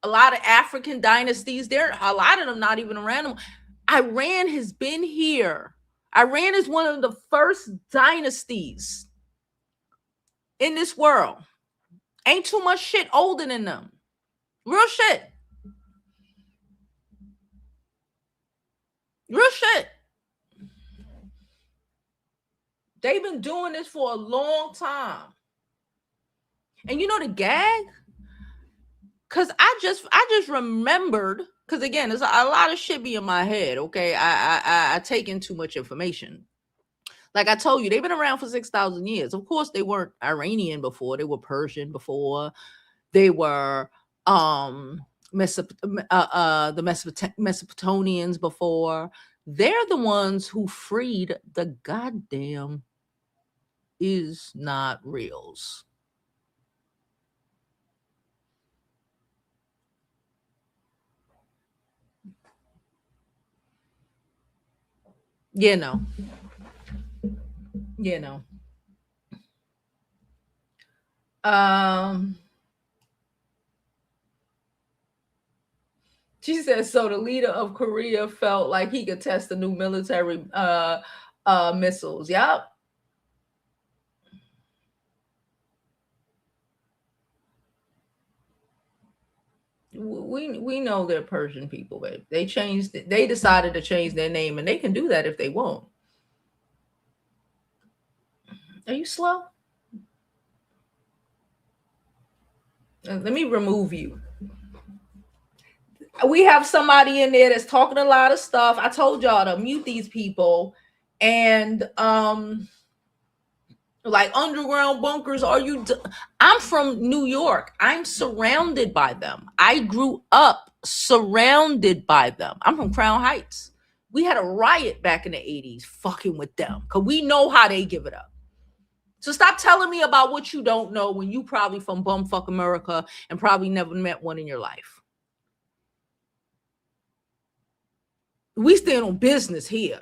lot of African dynasties. There, a lot of them not even around. Iran has been here. Iran is one of the first dynasties in this world. Ain't too much shit older than them. Real shit. Real shit. They've been doing this for a long time. And you know the gag? Cause I just remembered, because again, there's a lot of shit be in my head. Okay. I take in too much information. Like I told you, they've been around for 6,000 years. Of course, they weren't Iranian before. They were Persian before. They were the Mesopotamians before. They're the ones who freed the goddamn is not reals. You know. You know. Um She said, so the leader of Korea felt like he could test the new military missiles. Yep. We know they're Persian people, babe. They decided to change their name, and they can do that if they want. Are you slow? Let me remove you. We have somebody in there that's talking a lot of stuff. I told y'all to mute these people. And like underground bunkers, I'm from New York. I'm surrounded by them. I grew up surrounded by them. I'm from Crown Heights. We had a riot back in the 80s fucking with them because we know how they give it up. So stop telling me about what you don't know when you probably from bumfuck America and probably never met one in your life. We stand on business here.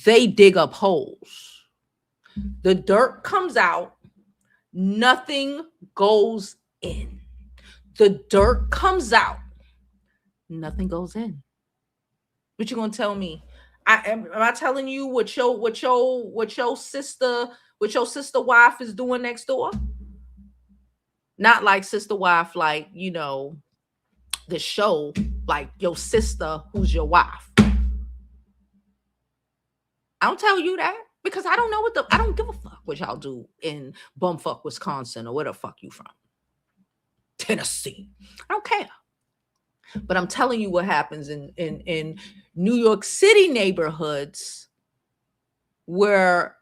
They dig up holes. The dirt comes out. Nothing goes in. The dirt comes out. Nothing goes in. What you gonna tell me? Am I telling you what your sister wife is doing next door? Not like sister wife, like the show, like your sister who's your wife. I don't tell you that because I don't know I don't give a fuck what y'all do in bumfuck Wisconsin or where the fuck you from. Tennessee. I don't care. But I'm telling you what happens in New York City neighborhoods where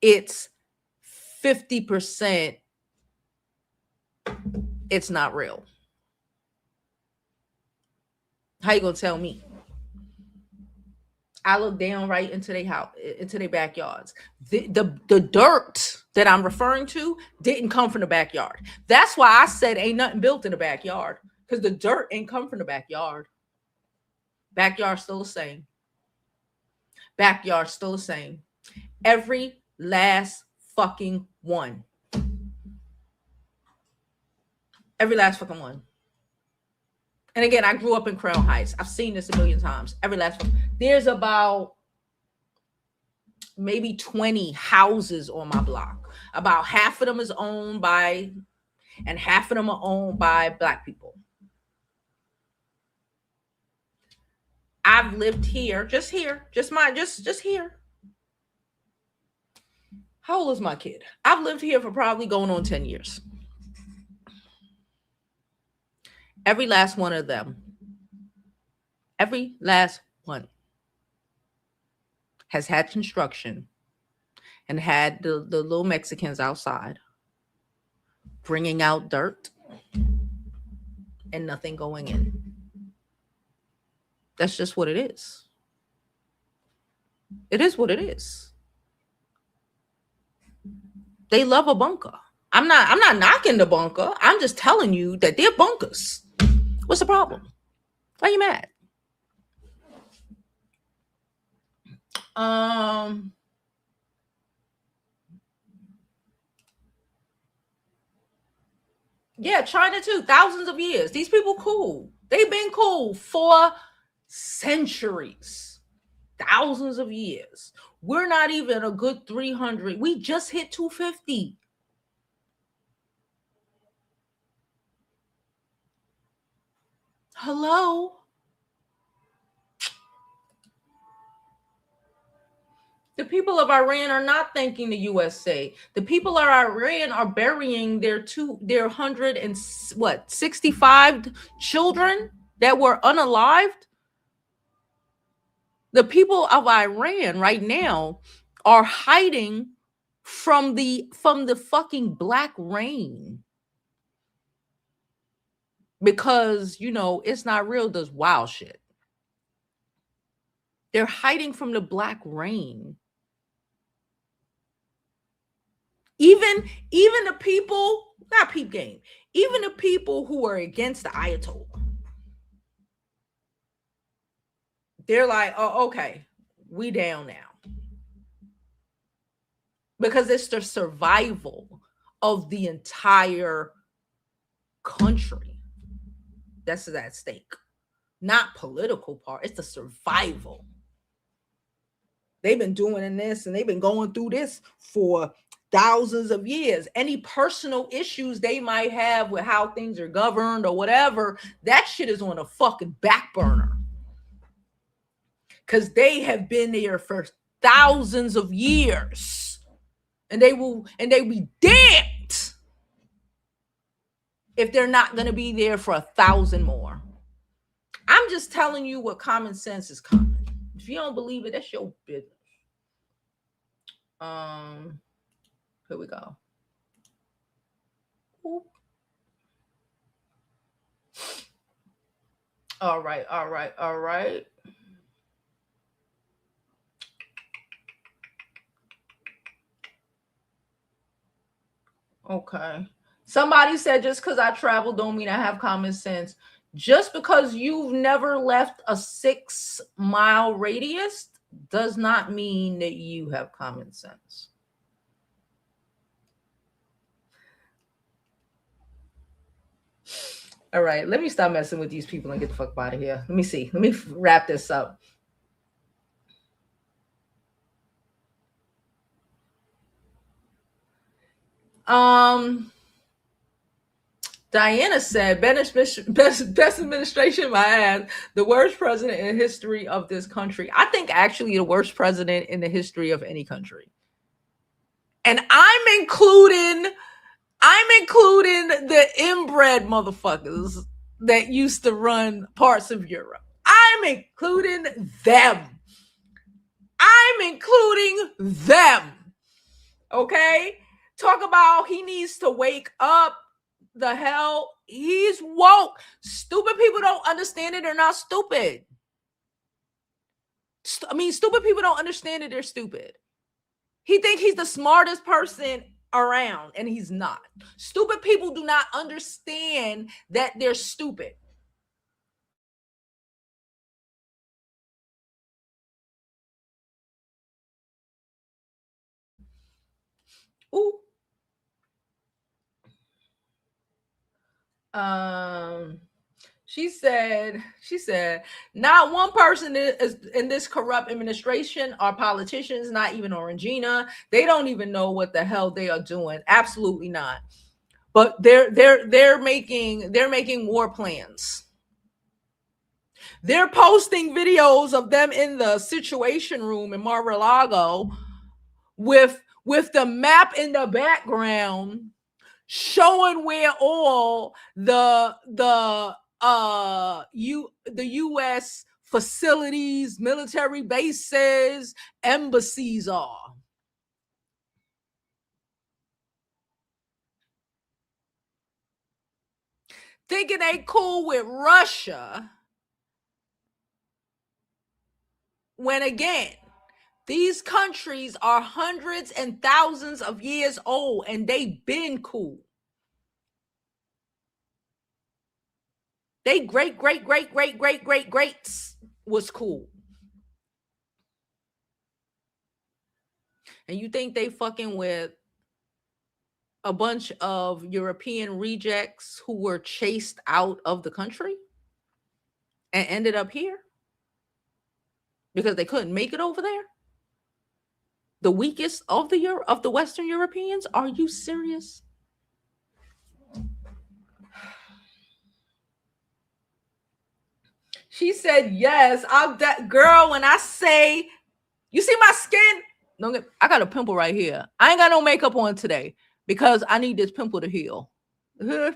it's 50% it's not real. How you gonna tell me? I look down right into their house, into their backyards. The dirt that I'm referring to didn't come from the backyard. That's why I said ain't nothing built in the backyard. Because the dirt ain't come from the backyard. Backyard still the same. Backyard still the same. Every last fucking one. Every last fucking one. And again, I grew up in Crown Heights. I've seen this a million times. Every last one. There's about maybe 20 houses on my block. About half of them is owned by, and half of them are owned by Black people. I've lived here, just here. How old is my kid? I've lived here for probably going on 10 years. Every last one of them, every last one has had construction and had the little Mexicans outside bringing out dirt and nothing going in. That's just what it is. It is what it is. They love a bunker. I'm not knocking the bunker. I'm just telling you that they're bunkers. What's the problem? Why are you mad? Um yeah, China too. Thousands of years. These people cool. They've been cool for centuries. Thousands of years. We're not even a good 300. We just hit 250. Hello? The people of Iran are not thanking the USA. The people of Iran are burying their 100 and what 65 children that were unalived. The people of Iran right now are hiding from the fucking black rain because it's not real, does wild shit. They're hiding from the black rain. Even the people, not peep game, even the people who are against the Ayatollah, they're like, oh, okay, we down now. Because it's the survival of the entire country that's at stake. Not political part, it's the survival. They've been doing this and they've been going through this for thousands of years. Any personal issues they might have with how things are governed or whatever, that shit is on a fucking back burner. Because they have been there for thousands of years. And they be damned if they're not going to be there for 1,000 more. I'm just telling you what common sense is common. If you don't believe it, that's your business. Here we go. Oop. All right. Okay. Somebody said just because I travel don't mean I have common sense. Just because you've never left a 6-mile radius does not mean that you have common sense. All right, let me stop messing with these people and get the fuck out of here. Let me see. Let me wrap this up. Diana said, best administration my ass, the worst president in the history of this country. I think actually the worst president in the history of any country. And I'm including the inbred motherfuckers that used to run parts of Europe. I'm including them. Okay? Talk about he needs to wake up. The hell? He's woke. Stupid people don't understand it. They're not stupid. Stupid people don't understand it. They're stupid. He thinks he's the smartest person around, and he's not. Stupid people do not understand that they're stupid. Ooh. She said, not one person is in this corrupt administration are politicians, not even Orangina. They don't even know what the hell they are doing. Absolutely not. But they're making war plans. They're posting videos of them in the Situation Room in Mar-a-Lago with the map in the background showing where all the US facilities, military bases, embassies are. Thinking they cool with Russia, when again, These countries are hundreds and thousands of years old and they been cool. They greats was cool. And you think they fucking with a bunch of European rejects who were chased out of the country and ended up here because they couldn't make it over there? The weakest of the Western Europeans? Are you serious? She said yes. I'm that girl. When I say, you see my skin? Don't I got a pimple right here. I ain't got no makeup on today because I need this pimple to heal. And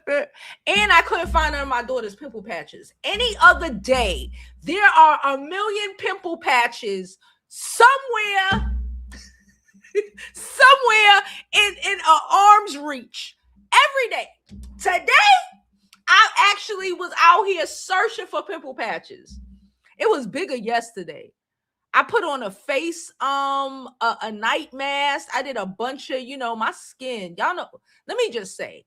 I couldn't find none of my daughter's pimple patches. Any other day, there are a million pimple patches somewhere, somewhere in an arm's reach every day. Today, I actually was out here searching for pimple patches. It was bigger yesterday. I put on a face, a night mask. I did a bunch of, my skin. Y'all know, let me just say,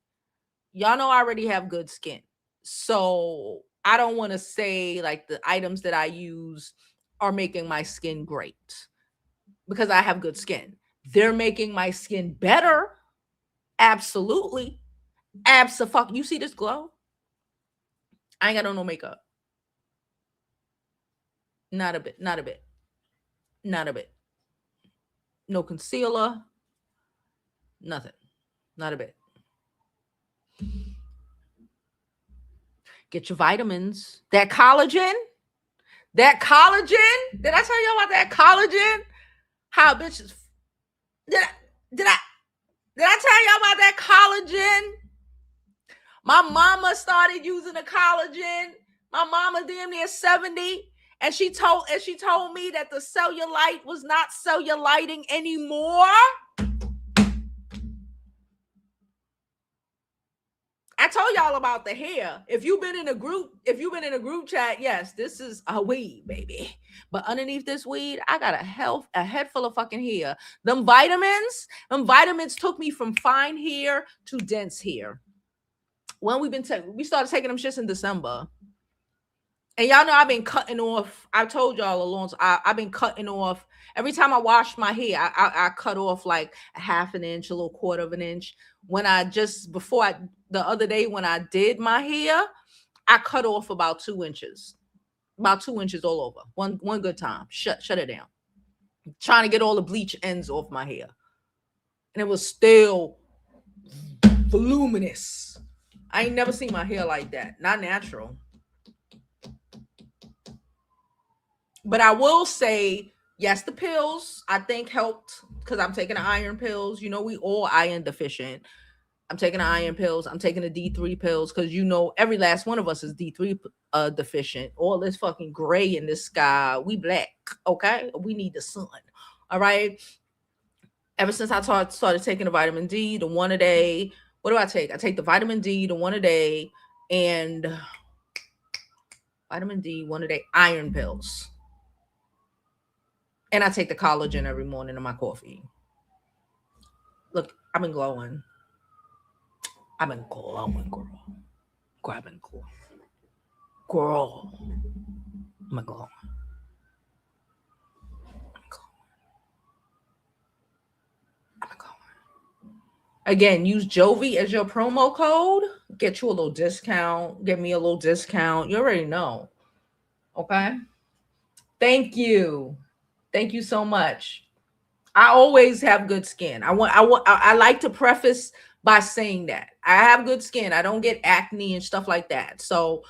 y'all know I already have good skin. So I don't want to say like the items that I use are making my skin great because I have good skin. They're making my skin better. Absolutely. Absolutely. You see this glow? I ain't got on no makeup. Not a bit. Not a bit. Not a bit. No concealer. Nothing. Not a bit. Get your vitamins. That collagen. That collagen. Did I tell you about that collagen? How bitches. Did I tell you about that collagen? My mama started using the collagen. My mama damn near 70. And she told me that the cellulite was not celluliting anymore. I told y'all about the hair. If you've been in a group chat, yes, this is a weed, baby. But underneath this weed, I got a head full of fucking hair. Them vitamins took me from fine hair to dense hair. When we started taking them shits in December. And y'all know I've been cutting off. I told y'all along. I've been cutting off. Every time I wash my hair, I cut off like a half an inch, a little quarter of an inch. The other day when I did my hair, I cut off about 2 inches. About 2 inches all over. One good time. Shut it down. Trying to get all the bleach ends off my hair. And it was still voluminous. I ain't never seen my hair like that. Not natural. But I will say, yes, the pills I think helped because I'm taking the iron pills. We all iron deficient. I'm taking the iron pills. I'm taking the D3 pills because every last one of us is D3 deficient. All this fucking gray in the sky. We black, okay? We need the sun, all right? Ever since I started taking the vitamin D, the one a day. What do I take? I take the vitamin D, the one a day, and vitamin D, one a day, iron pills. And I take the collagen every morning in my coffee. Look, I've been glowing. I've been glowing, girl. I've been glowing. Girl. I'm glowing. Again, use Jovi as your promo code. Get you a little discount. Get me a little discount. You already know. Okay? Thank you. Thank you so much. I always have good skin. I like to preface by saying that I have good skin. I don't get acne and stuff like that. So,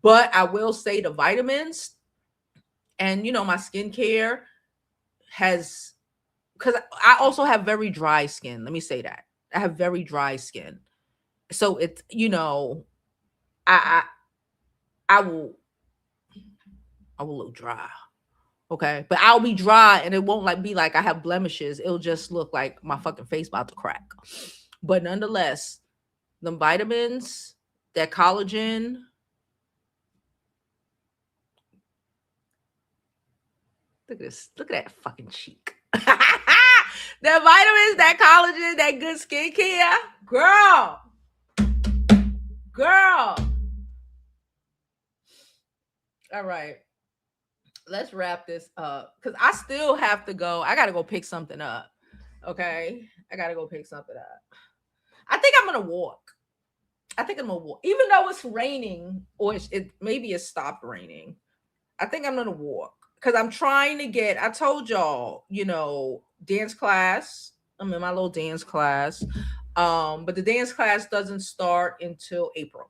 but I will say the vitamins and my skincare has, because I also have very dry skin. Let me say that I have very dry skin. So it's I will look dry. Okay. But I'll be dry and it won't be like I have blemishes. It'll just look like my fucking face about to crack. But nonetheless, the vitamins, that collagen. Look at this. Look at that fucking cheek. That vitamins, that collagen, that good skincare. Girl, girl. All right. Let's wrap this up. Cause I still have to go. I gotta go pick something up. Okay. I gotta go pick something up. I think I'm gonna walk. I think I'm gonna walk. Even though it's raining, or it maybe it stopped raining. I think I'm gonna walk because I'm trying to get. I told y'all, dance class. I'm in my little dance class, but the dance class doesn't start until April.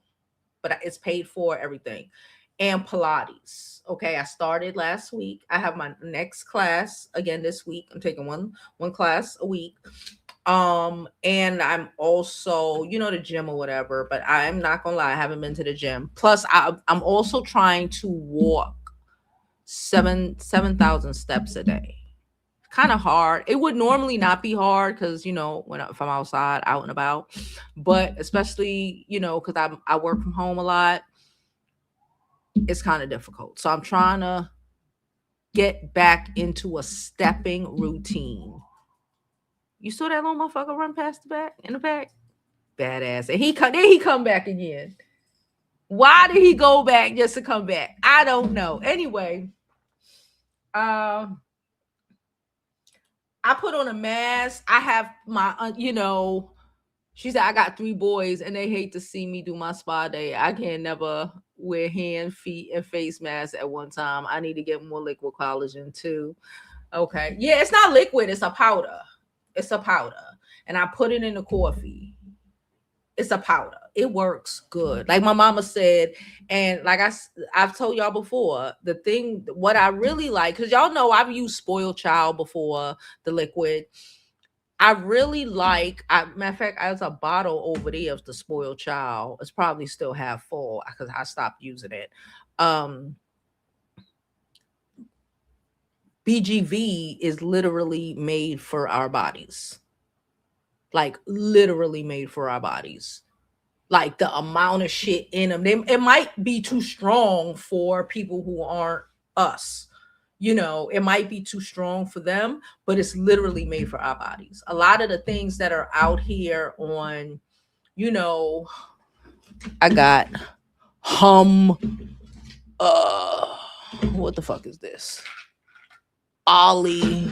But it's paid for everything, and Pilates. Okay, I started last week. I have my next class again this week. I'm taking one class a week. And I'm also, the gym or whatever, but I'm not gonna lie, I haven't been to the gym. Plus, I'm also trying to walk 7,000 steps a day. Kind of hard. It would normally not be hard because if I'm outside, out and about, but especially because I work from home a lot, it's kind of difficult. So I'm trying to get back into a stepping routine. You saw that little motherfucker run past the back in the back? Badass. And he come back again. Why did he go back just to come back? I don't know. Anyway, I put on a mask. I have my, she said I got 3 boys and they hate to see me do my spa day. I can never wear hand, feet, and face masks at one time. I need to get more liquid collagen too. Okay. Yeah, it's not liquid. It's a powder. It's a powder. And I put it in the coffee. It's a powder. It works good. Like my mama said, and like I've told y'all before, what I really like, because y'all know I've used Spoiled Child before, the liquid. I really like, matter of fact, there's a bottle over there of the Spoiled Child. It's probably still half full because I stopped using it. BGV is literally made for our bodies. Like literally made for our bodies. Like the amount of shit in them. It might be too strong for people who aren't us. It might be too strong for them, but it's literally made for our bodies. A lot of the things that are out here on, I got what the fuck is this? Ollie.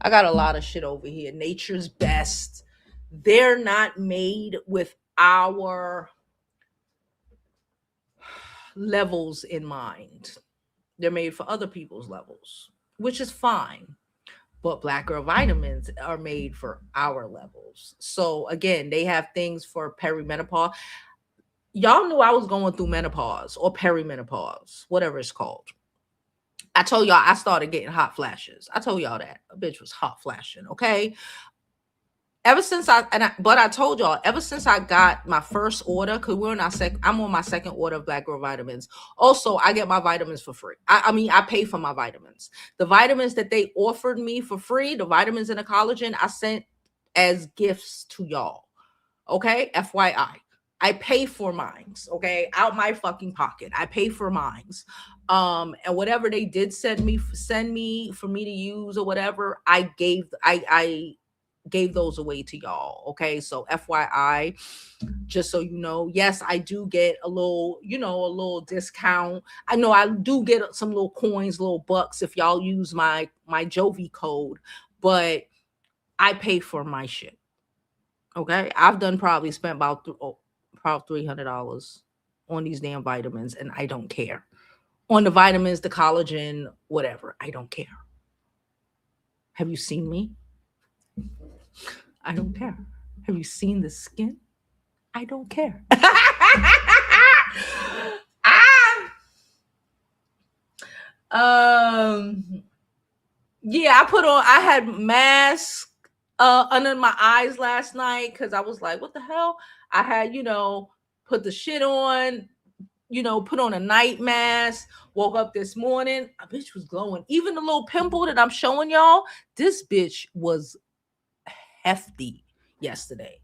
I got a lot of shit over here. Nature's Best. They're not made with our levels in mind. They're made for other people's levels, which is fine. But Black Girl Vitamins are made for our levels. So again, they have things for perimenopause. Y'all knew I was going through menopause or perimenopause, whatever it's called. I told y'all I started getting hot flashes. I told y'all that a bitch was hot flashing. Okay. Ever since I told y'all, ever since I got my first order, because I'm on my second order of Black Girl Vitamins. Also, I get my vitamins for free. I pay for my vitamins. The vitamins that they offered me for free, the vitamins and the collagen, I sent as gifts to y'all. Okay, FYI. I pay for mines, okay, out my fucking pocket. I pay for mines. And whatever they did send me for me to use or whatever, I gave those away to y'all. Okay, so FYI, just so you know, yes, I do get a little discount. I know I do get some little coins, little bucks if y'all use my Jovi code, but I pay for my shit. Okay, I've probably spent about $300 on these damn vitamins, and I don't care. On the vitamins, the collagen, whatever, I don't care. Have you seen me? I don't care. Have you seen the skin? I don't care. Yeah, I had masks under my eyes last night because I was like, what the hell? I had, put the shit on, put on a night mask, woke up this morning, a bitch was glowing. Even the little pimple that I'm showing y'all, this bitch was hefty yesterday.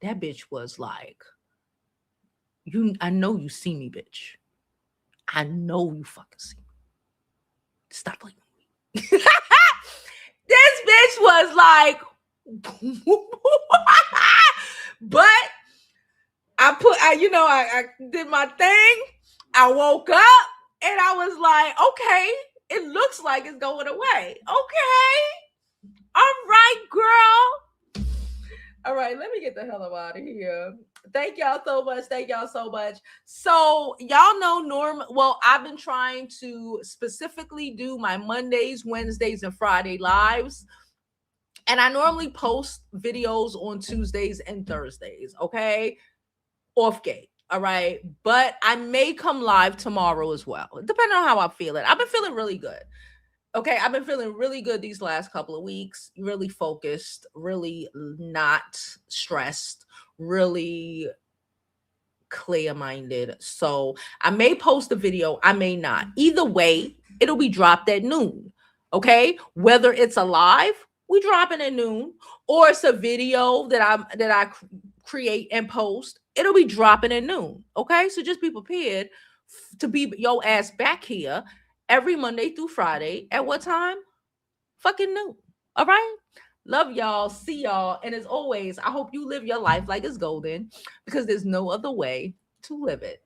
That bitch was like, I know you see me, bitch. I know you fucking see me. Stop playing with me. This bitch was like, but I did my thing. I woke up and I was like, okay, it looks like it's going away. Okay, all right, girl. All right, let me get the hell out of here. Thank y'all so much. Thank y'all so much. So y'all know well, I've been trying to specifically do my Mondays, Wednesdays, and Friday lives. And I normally post videos on Tuesdays and Thursdays, okay? Off gate. All right. But I may come live tomorrow as well, depending on how I'm feeling. I've been feeling really good. Okay. I've been feeling really good these last couple of weeks, really focused, really not stressed, really clear minded. So I may post a video, I may not. Either way, it'll be dropped at noon. Okay. Whether it's a live, we drop it at noon, or it's a video that I create and post, it'll be dropping at noon. Okay. So just be prepared to be your ass back here every Monday through Friday. At what time? Fucking noon. All right. Love y'all. See y'all. And as always, I hope you live your life like it's golden because there's no other way to live it.